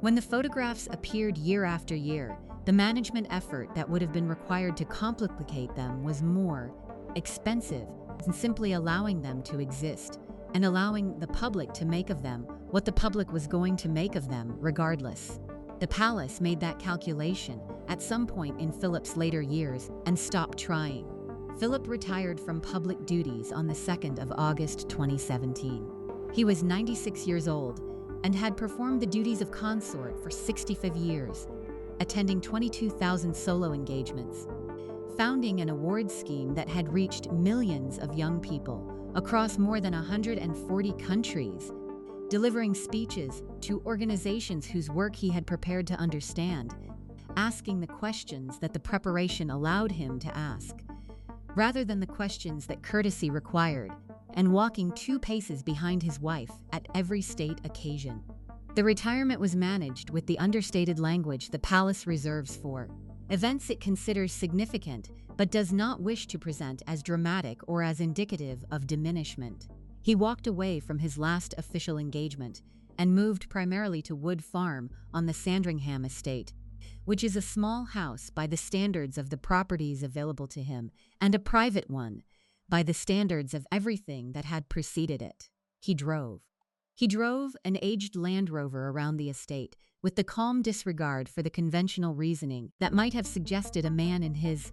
When the photographs appeared year after year, the management effort that would have been required to complicate them was more expensive than simply allowing them to exist and allowing the public to make of them what the public was going to make of them regardless. The palace made that calculation at some point in Philip's later years and stopped trying. Philip retired from public duties on the 2nd of August 2017. He was 96 years old and had performed the duties of consort for 65 years, attending 22,000 solo engagements, founding an award scheme that had reached millions of young people across more than 140 countries, delivering speeches to organizations whose work he had prepared to understand, asking the questions that the preparation allowed him to ask, rather than the questions that courtesy required, and walking 2 paces behind his wife at every state occasion. The retirement was managed with the understated language the palace reserves for events it considers significant but does not wish to present as dramatic or as indicative of diminishment. He walked away from his last official engagement and moved primarily to Wood Farm on the Sandringham estate, which is a small house by the standards of the properties available to him, and a private one by the standards of everything that had preceded it. He drove an aged Land Rover around the estate with the calm disregard for the conventional reasoning that might have suggested a man in his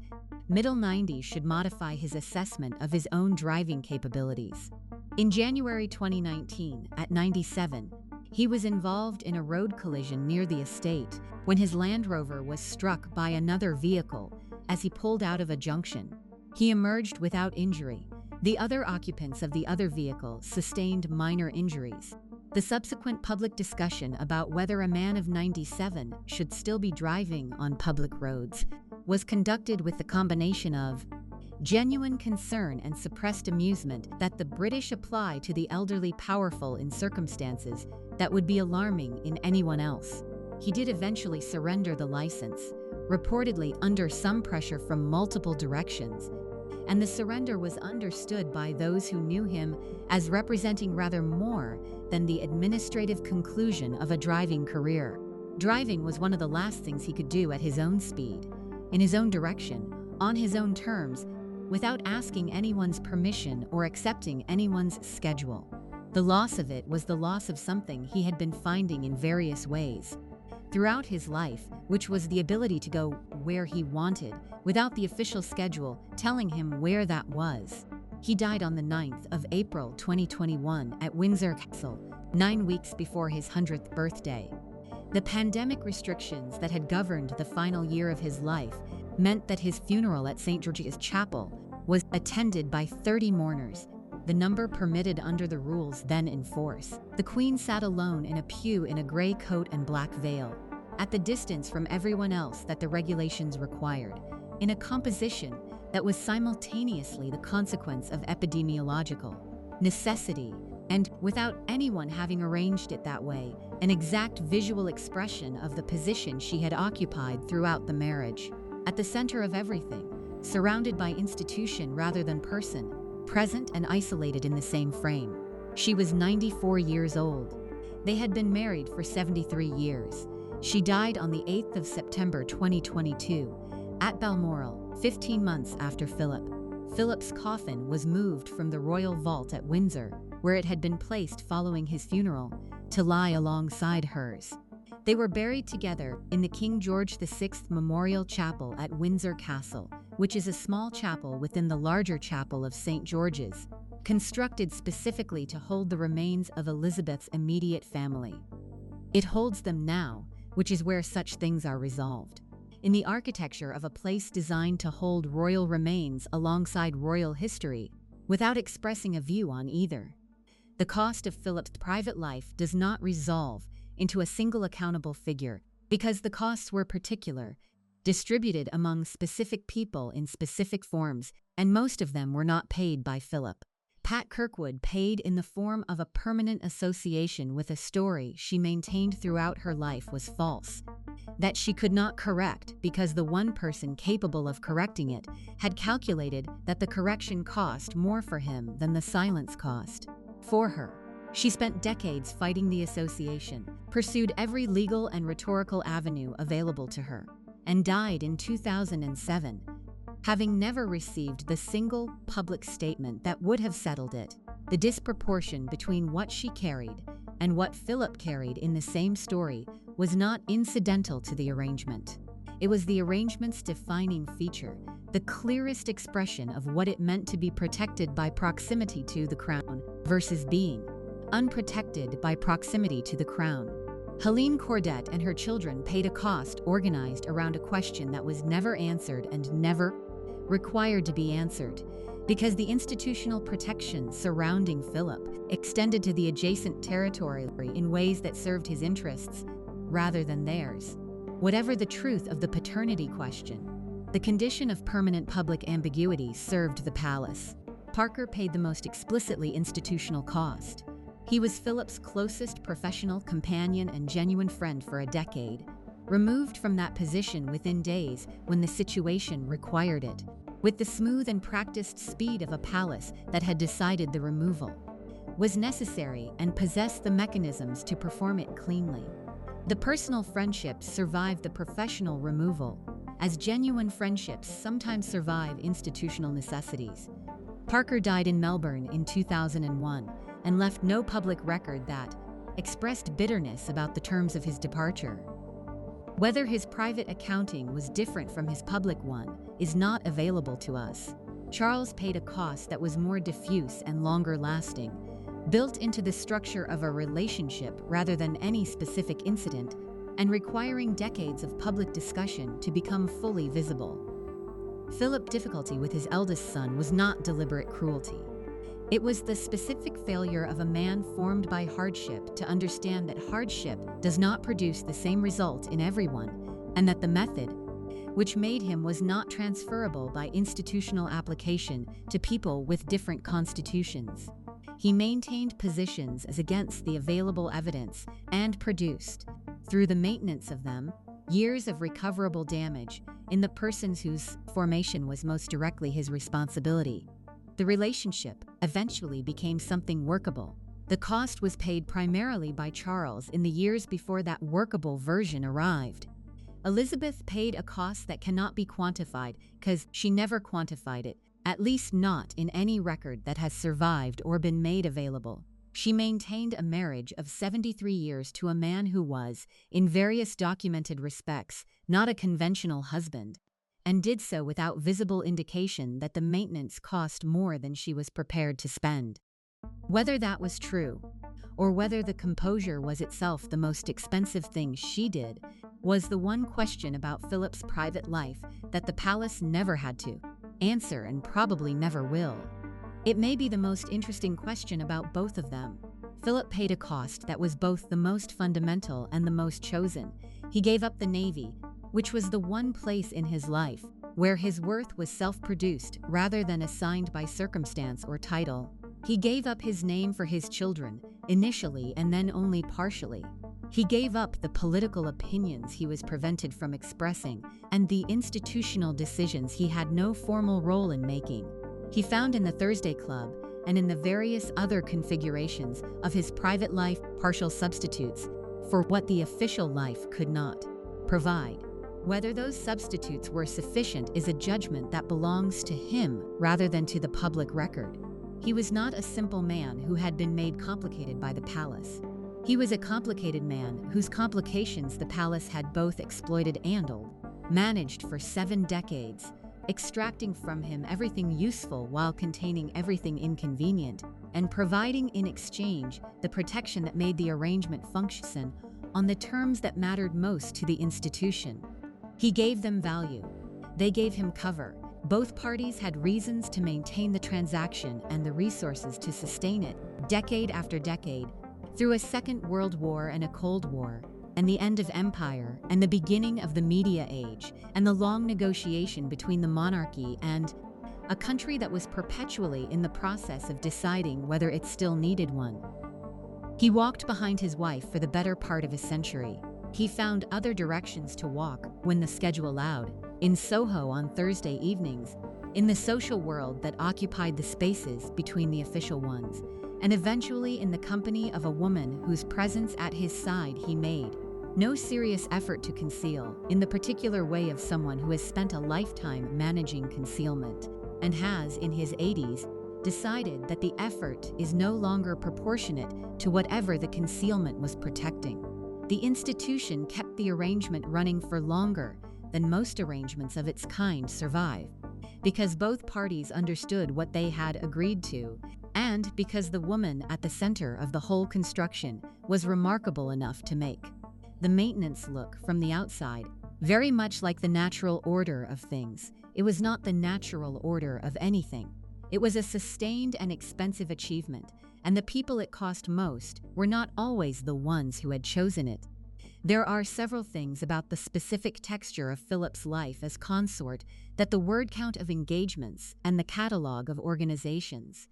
middle 90s should modify his assessment of his own driving capabilities. In January 2019, at 97, he was involved in a road collision near the estate when his Land Rover was struck by another vehicle as he pulled out of a junction. He emerged without injury. The other occupants of the other vehicle sustained minor injuries. The subsequent public discussion about whether a man of 97 should still be driving on public roads was conducted with the combination of genuine concern and suppressed amusement that the British apply to the elderly powerful in circumstances that would be alarming in anyone else. He did eventually surrender the license, reportedly under some pressure from multiple directions, and the surrender was understood by those who knew him as representing rather more than the administrative conclusion of a driving career. Driving was one of the last things he could do at his own speed, in his own direction, on his own terms, without asking anyone's permission or accepting anyone's schedule. The loss of it was the loss of something he had been finding in various ways throughout his life, which was the ability to go where he wanted without the official schedule telling him where that was. He died on the 9th of April 2021 at Windsor Castle, 9 weeks before his 100th birthday. The pandemic restrictions that had governed the final year of his life meant that his funeral at St. George's Chapel was attended by 30 mourners, the number permitted under the rules then in force. The Queen sat alone in a pew in a gray coat and black veil, at the distance from everyone else that the regulations required, in a composition that was simultaneously the consequence of epidemiological necessity and, without anyone having arranged it that way, an exact visual expression of the position she had occupied throughout the marriage. At the center of everything, surrounded by institution rather than person, present and isolated in the same frame. She was 94 years old. They had been married for 73 years. She died on the 8th of September 2022 at Balmoral, 15 months after Philip. Philip's coffin was moved from the royal vault at Windsor, where it had been placed following his funeral, to lie alongside hers. They were buried together in the King George VI Memorial Chapel at Windsor Castle, which is a small chapel within the larger chapel of St. George's, constructed specifically to hold the remains of Elizabeth's immediate family. It holds them now, which is where such things are resolved. In the architecture of a place designed to hold royal remains alongside royal history, without expressing a view on either. The cost of Philip's private life does not resolve into a single accountable figure, because the costs were particular, distributed among specific people in specific forms, and most of them were not paid by Philip. Pat Kirkwood paid in the form of a permanent association with a story she maintained throughout her life was false, that she could not correct because the one person capable of correcting it had calculated that the correction cost more for him than the silence cost for her. She spent decades fighting the association, pursued every legal and rhetorical avenue available to her, and died in 2007, having never received the single public statement that would have settled it. The disproportion between what she carried and what Philip carried in the same story was not incidental to the arrangement. It was the arrangement's defining feature, the clearest expression of what it meant to be protected by proximity to the crown versus being unprotected by proximity to the crown. Hélène Cordet and her children paid a cost organized around a question that was never answered and never required to be answered, because the institutional protection surrounding Philip extended to the adjacent territory in ways that served his interests rather than theirs. Whatever the truth of the paternity question, the condition of permanent public ambiguity served the palace. Parker paid the most explicitly institutional cost. He was Philip's closest professional companion and genuine friend for a decade, removed from that position within days when the situation required it, with the smooth and practiced speed of a palace that had decided the removal was necessary and possessed the mechanisms to perform it cleanly. The personal friendships survived the professional removal, as genuine friendships sometimes survive institutional necessities. Parker died in Melbourne in 2001 and left no public record that expressed bitterness about the terms of his departure. Whether his private accounting was different from his public one is not available to us. Charles paid a cost that was more diffuse and longer lasting, built into the structure of a relationship rather than any specific incident, and requiring decades of public discussion to become fully visible. Philip's difficulty with his eldest son was not deliberate cruelty. It was the specific failure of a man formed by hardship to understand that hardship does not produce the same result in everyone, and that the method which made him was not transferable by institutional application to people with different constitutions. He maintained positions as against the available evidence and produced, through the maintenance of them, years of recoverable damage in the persons whose formation was most directly his responsibility. The relationship eventually became something workable. The cost was paid primarily by Charles in the years before that workable version arrived. Elizabeth paid a cost that cannot be quantified because she never quantified it, at least not in any record that has survived or been made available. She maintained a marriage of 73 years to a man who was, in various documented respects, not a conventional husband, and did so without visible indication that the maintenance cost more than she was prepared to spend. Whether that was true, or whether the composure was itself the most expensive thing she did, was the one question about Philip's private life that the palace never had to answer and probably never will. It may be the most interesting question about both of them. Philip paid a cost that was both the most fundamental and the most chosen. He gave up the Navy, which was the one place in his life where his worth was self-produced rather than assigned by circumstance or title. He gave up his name for his children, initially and then only partially. He gave up the political opinions he was prevented from expressing and the institutional decisions he had no formal role in making. He found in the Thursday Club and in the various other configurations of his private life partial substitutes for what the official life could not provide. Whether those substitutes were sufficient is a judgment that belongs to him rather than to the public record. He was not a simple man who had been made complicated by the palace. He was a complicated man whose complications the palace had both exploited and managed for 7 decades, extracting from him everything useful while containing everything inconvenient, and providing in exchange the protection that made the arrangement function on the terms that mattered most to the institution. He gave them value. They gave him cover. Both parties had reasons to maintain the transaction and the resources to sustain it, decade after decade, through a Second World War and a Cold War, and the end of empire, and the beginning of the media age, and the long negotiation between the monarchy and a country that was perpetually in the process of deciding whether it still needed one. He walked behind his wife for the better part of a century. He found other directions to walk when the schedule allowed, in Soho on Thursday evenings, in the social world that occupied the spaces between the official ones, and eventually in the company of a woman whose presence at his side he made no serious effort to conceal, in the particular way of someone who has spent a lifetime managing concealment, and has, in his 80s, decided that the effort is no longer proportionate to whatever the concealment was protecting. The institution kept the arrangement running for longer than most arrangements of its kind survive, because both parties understood what they had agreed to, and because the woman at the center of the whole construction was remarkable enough to make the maintenance look from the outside very much like the natural order of things. It was not the natural order of anything. It was a sustained and expensive achievement, and the people it cost most were not always the ones who had chosen it. There are several things about the specific texture of Philip's life as consort that the word count of engagements and the catalogue of organizations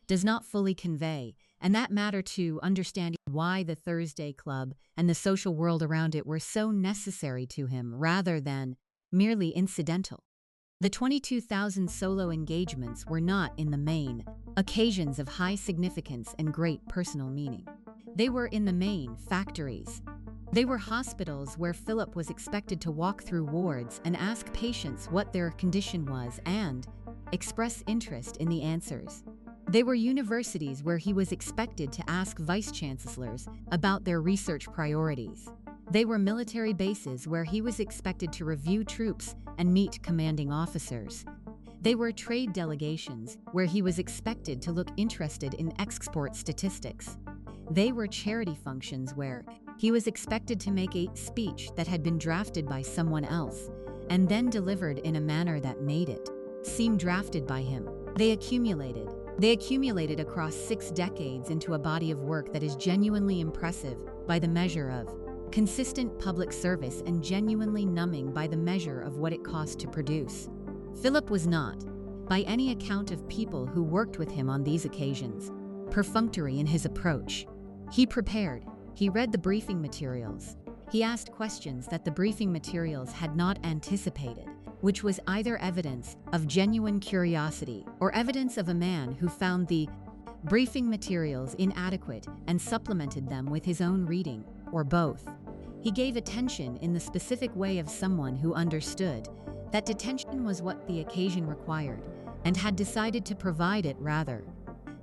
does not fully convey, and that matter to understanding why the Thursday Club and the social world around it were so necessary to him rather than merely incidental. The 22,000 solo engagements were not, in the main, occasions of high significance and great personal meaning. They were, in the main, factories. They were hospitals where Philip was expected to walk through wards and ask patients what their condition was and express interest in the answers. They were universities where he was expected to ask vice-chancellors about their research priorities. They were military bases where he was expected to review troops and meet commanding officers. They were trade delegations where he was expected to look interested in export statistics. They were charity functions where he was expected to make a speech that had been drafted by someone else and then delivered in a manner that made it seem drafted by him. They accumulated across 6 decades into a body of work that is genuinely impressive by the measure of consistent public service and genuinely numbing by the measure of what it cost to produce. Philip was not, by any account of people who worked with him on these occasions, perfunctory in his approach. He prepared, he read the briefing materials. He asked questions that the briefing materials had not anticipated, which was either evidence of genuine curiosity or evidence of a man who found the briefing materials inadequate and supplemented them with his own reading, or both. He gave attention in the specific way of someone who understood that detention was what the occasion required and had decided to provide it rather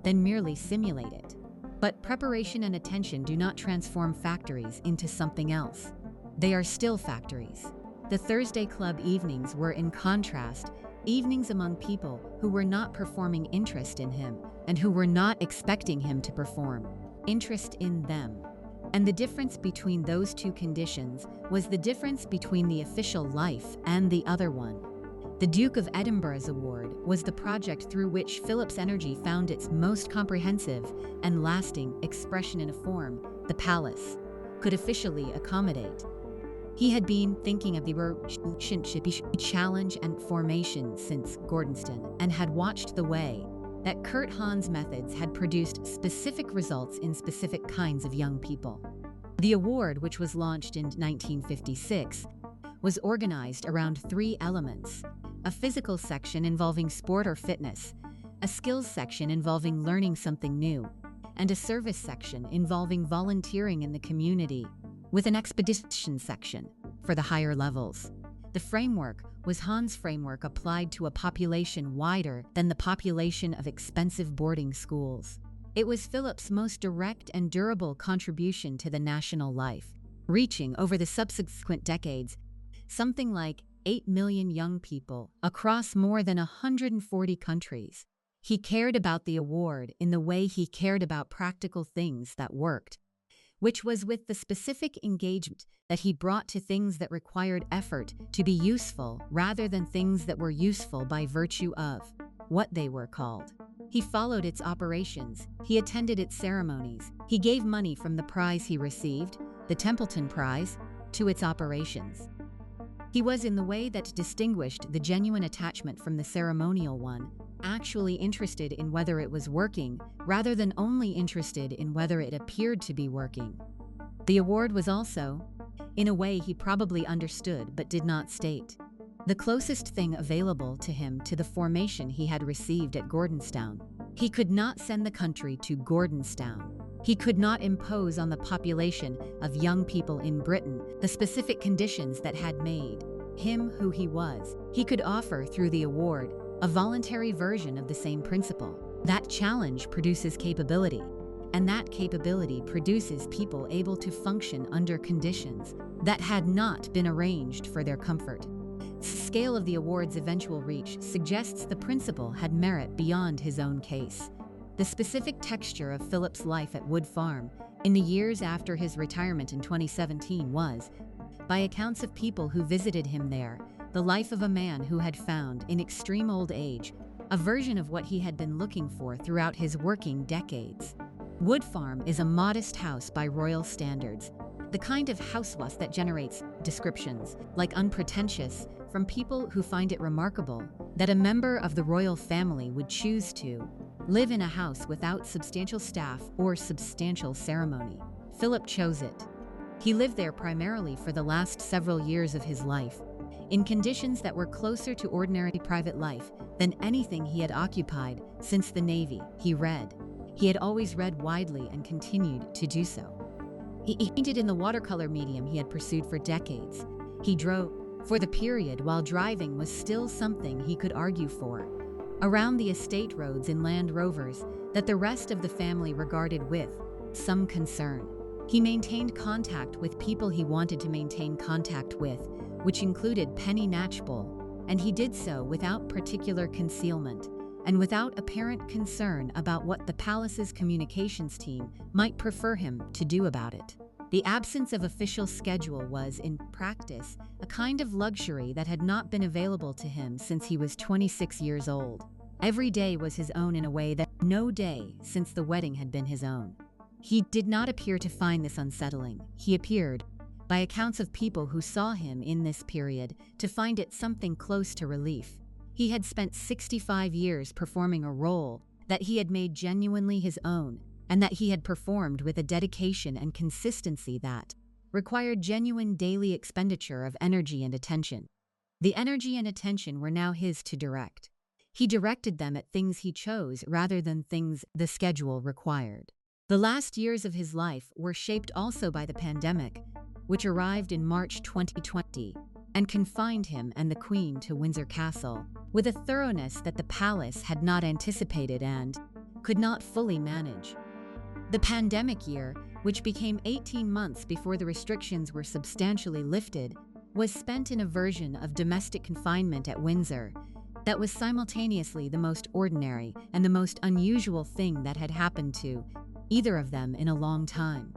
than merely simulate it. But preparation and attention do not transform factories into something else. They are still factories. The Thursday Club evenings were, in contrast, evenings among people who were not performing interest in him and who were not expecting him to perform interest in them. And the difference between those two conditions was the difference between the official life and the other one. The Duke of Edinburgh's award was the project through which Philip's energy found its most comprehensive and lasting expression in a form the palace could officially accommodate. He had been thinking of the relationship challenge and formation since Gordonston and had watched the way that Kurt Hahn's methods had produced specific results in specific kinds of young people. The award, which was launched in 1956, was organized around 3 elements: a physical section involving sport or fitness, a skills section involving learning something new, and a service section involving volunteering in the community, with an expedition section for the higher levels. The framework was Hahn's framework applied to a population wider than the population of expensive boarding schools. It was Philip's most direct and durable contribution to the national life, reaching over the subsequent decades something like 8 million young people across more than 140 countries. He cared about the award in the way he cared about practical things that worked, which was with the specific engagement that he brought to things that required effort to be useful rather than things that were useful by virtue of what they were called. He followed its operations, he attended its ceremonies, he gave money from the prize he received, the Templeton Prize, to its operations. He was, in the way that distinguished the genuine attachment from the ceremonial one, actually interested in whether it was working, rather than only interested in whether it appeared to be working. The award was also, in a way he probably understood but did not state, the closest thing available to him to the formation he had received at Gordonstown. He could not send the country to Gordonstown. He could not impose on the population of young people in Britain the specific conditions that had made him who he was. He could offer, through the award, a voluntary version of the same principle. That challenge produces capability, and that capability produces people able to function under conditions that had not been arranged for their comfort. The scale of the award's eventual reach suggests the principle had merit beyond his own case. The specific texture of Philip's life at Wood Farm in the years after his retirement in 2017 was, by accounts of people who visited him there, the life of a man who had found, in extreme old age, a version of what he had been looking for throughout his working decades. Wood Farm is a modest house by royal standards, the kind of house that generates descriptions, like unpretentious, from people who find it remarkable that a member of the royal family would choose to live in a house without substantial staff or substantial ceremony. Philip chose it. He lived there primarily for the last several years of his life, in conditions that were closer to ordinary private life than anything he had occupied since the Navy. He read. He had always read widely and continued to do so. He painted in the watercolor medium he had pursued for decades. He drove, for the period while driving was still something he could argue for, around the estate roads in Land Rovers that the rest of the family regarded with some concern. He maintained contact with people he wanted to maintain contact with, which included Penelope Knatchbull, and he did so without particular concealment and without apparent concern about what the palace's communications team might prefer him to do about it. The absence of official schedule was, in practice, a kind of luxury that had not been available to him since he was 26 years old. Every day was his own in a way that no day since the wedding had been his own. He did not appear to find this unsettling. He appeared, by accounts of people who saw him in this period, to find it something close to relief. He had spent 65 years performing a role that he had made genuinely his own, and that he had performed with a dedication and consistency that required genuine daily expenditure of energy and attention. The energy and attention were now his to direct. He directed them at things he chose rather than things the schedule required. The last years of his life were shaped also by the pandemic, which arrived in March 2020 and confined him and the Queen to Windsor Castle with a thoroughness that the palace had not anticipated and could not fully manage. The pandemic year, which became 18 months before the restrictions were substantially lifted, was spent in a version of domestic confinement at Windsor that was simultaneously the most ordinary and the most unusual thing that had happened to either of them in a long time.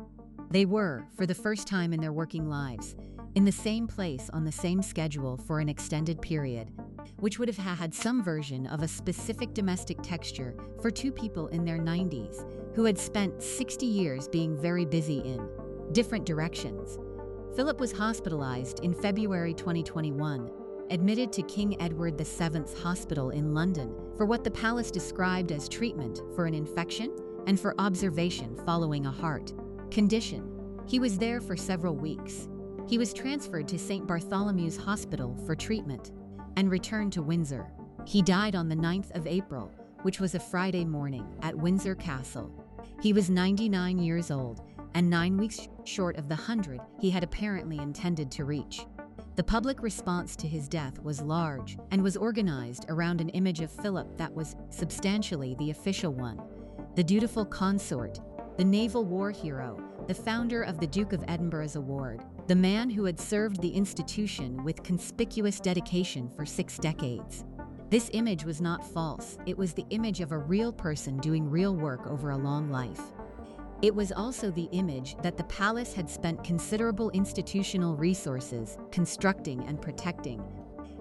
They were, for the first time in their working lives, in the same place on the same schedule for an extended period, which would have had some version of a specific domestic texture for two people in their 90s who had spent 60 years being very busy in different directions. Philip was hospitalized in February 2021, admitted to King Edward VII's Hospital in London for what the palace described as treatment for an infection and for observation following a heart condition. He was there for several weeks. He was transferred to St. Bartholomew's Hospital for treatment and returned to Windsor. He died on the 9th of April, which was a Friday morning, at Windsor Castle. He was 99 years old and 9 weeks short of the 100 he had apparently intended to reach. The public response to his death was large and was organized around an image of Philip that was substantially the official one. The dutiful consort, the naval war hero, the founder of the Duke of Edinburgh's award, the man who had served the institution with conspicuous dedication for 6 decades. This image was not false. It was the image of a real person doing real work over a long life. It was also the image that the palace had spent considerable institutional resources constructing and protecting,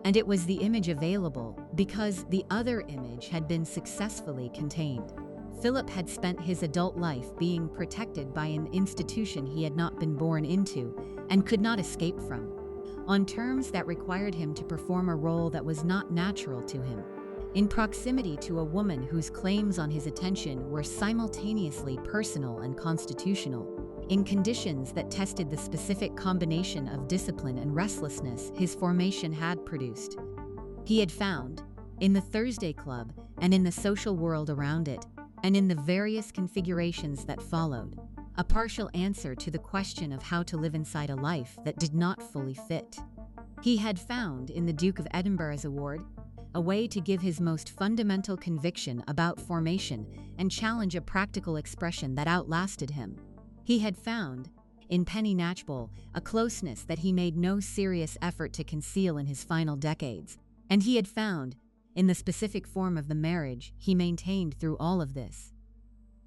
and it was the image available because the other image had been successfully contained. Philip had spent his adult life being protected by an institution he had not been born into and could not escape from, on terms that required him to perform a role that was not natural to him, in proximity to a woman whose claims on his attention were simultaneously personal and constitutional, in conditions that tested the specific combination of discipline and restlessness his formation had produced. He had found, in the Thursday Club and in the social world around it, and in the various configurations that followed, a partial answer to the question of how to live inside a life that did not fully fit. He had found in the Duke of Edinburgh's award a way to give his most fundamental conviction about formation and challenge a practical expression that outlasted him. He had found, in Penelope Knatchbull, a closeness that he made no serious effort to conceal in his final decades, and he had found, in the specific form of the marriage he maintained through all of this,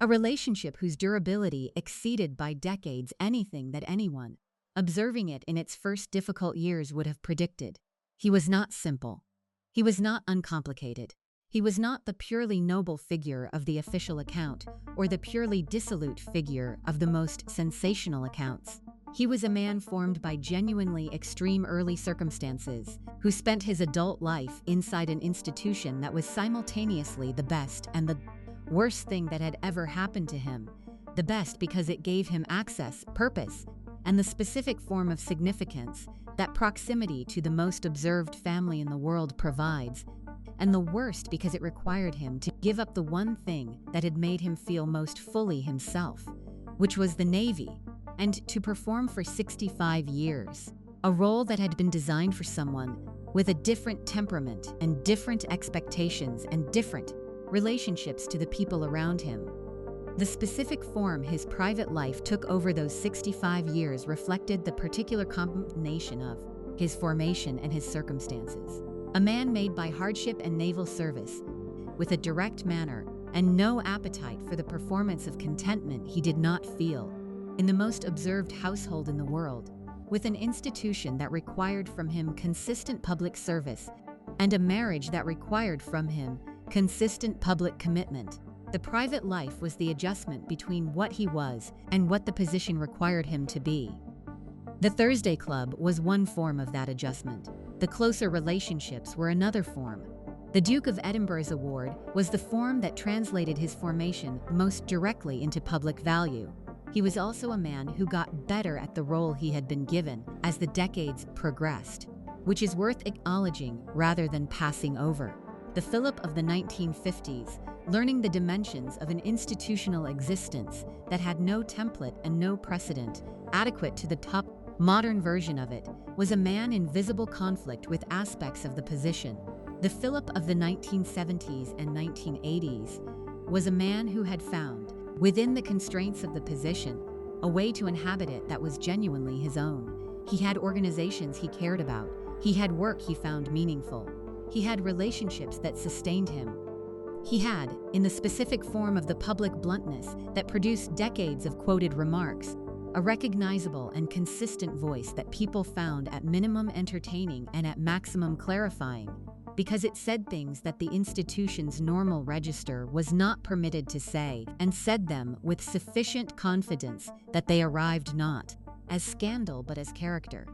a relationship whose durability exceeded by decades anything that anyone, observing it in its first difficult years, would have predicted. He was not simple. He was not uncomplicated. He was not the purely noble figure of the official account or the purely dissolute figure of the most sensational accounts. He was a man formed by genuinely extreme early circumstances, who spent his adult life inside an institution that was simultaneously the best and the worst thing that had ever happened to him. The best because it gave him access, purpose, and the specific form of significance that proximity to the most observed family in the world provides, and the worst because it required him to give up the one thing that had made him feel most fully himself, which was the Navy, and to perform for 65 years, a role that had been designed for someone with a different temperament and different expectations and different relationships to the people around him. The specific form his private life took over those 65 years reflected the particular combination of his formation and his circumstances. A man made by hardship and naval service, with a direct manner and no appetite for the performance of contentment he did not feel, in the most observed household in the world, with an institution that required from him consistent public service and a marriage that required from him consistent public commitment. The private life was the adjustment between what he was and what the position required him to be. The Thursday Club was one form of that adjustment. The closer relationships were another form. The Duke of Edinburgh's award was the form that translated his formation most directly into public value. He was also a man who got better at the role he had been given as the decades progressed, which is worth acknowledging rather than passing over. The Philip of the 1950s, learning the dimensions of an institutional existence that had no template and no precedent adequate to the top modern version of it, was a man in visible conflict with aspects of the position. The Philip of the 1970s and 1980s was a man who had found, within the constraints of the position, a way to inhabit it that was genuinely his own. He had organizations he cared about. He had work he found meaningful. He had relationships that sustained him. He had, in the specific form of the public bluntness that produced decades of quoted remarks, a recognizable and consistent voice that people found at minimum entertaining and at maximum clarifying, because it said things that the institution's normal register was not permitted to say, and said them with sufficient confidence that they arrived not as scandal but as character.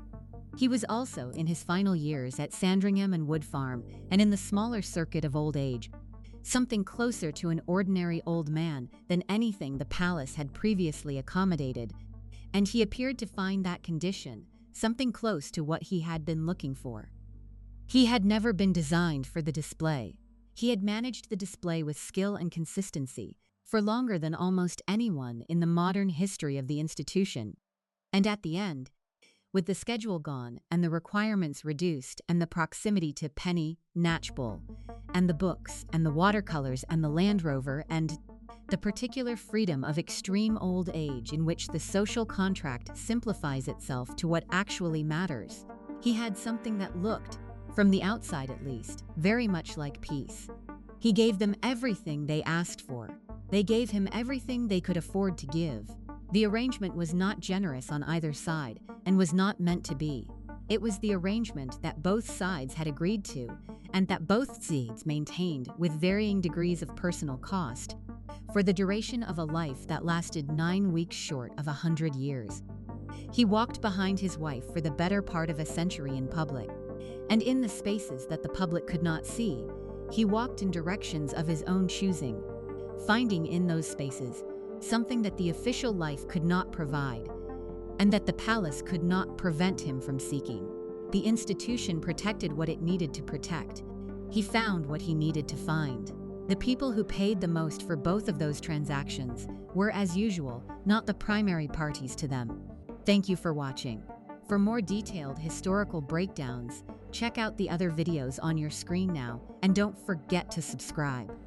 He was also in his final years at Sandringham and Wood Farm, and in the smaller circuit of old age, something closer to an ordinary old man than anything the palace had previously accommodated, and he appeared to find that condition something close to what he had been looking for. He had never been designed for the display. He had managed the display with skill and consistency for longer than almost anyone in the modern history of the institution. And at the end, with the schedule gone and the requirements reduced and the proximity to Penelope Knatchbull and the books and the watercolors and the Land Rover and the particular freedom of extreme old age in which the social contract simplifies itself to what actually matters, he had something that looked, from the outside at least, very much like peace. He gave them everything they asked for. They gave him everything they could afford to give. The arrangement was not generous on either side and was not meant to be. It was the arrangement that both sides had agreed to and that both sides maintained with varying degrees of personal cost for the duration of a life that lasted 9 weeks short of 100 years. He walked behind his wife for the better part of a century in public, and in the spaces that the public could not see, he walked in directions of his own choosing, finding in those spaces something that the official life could not provide, and that the palace could not prevent him from seeking. The institution protected what it needed to protect. He found what he needed to find. The people who paid the most for both of those transactions were, as usual, not the primary parties to them. Thank you for watching. For more detailed historical breakdowns, check out the other videos on your screen now, and don't forget to subscribe.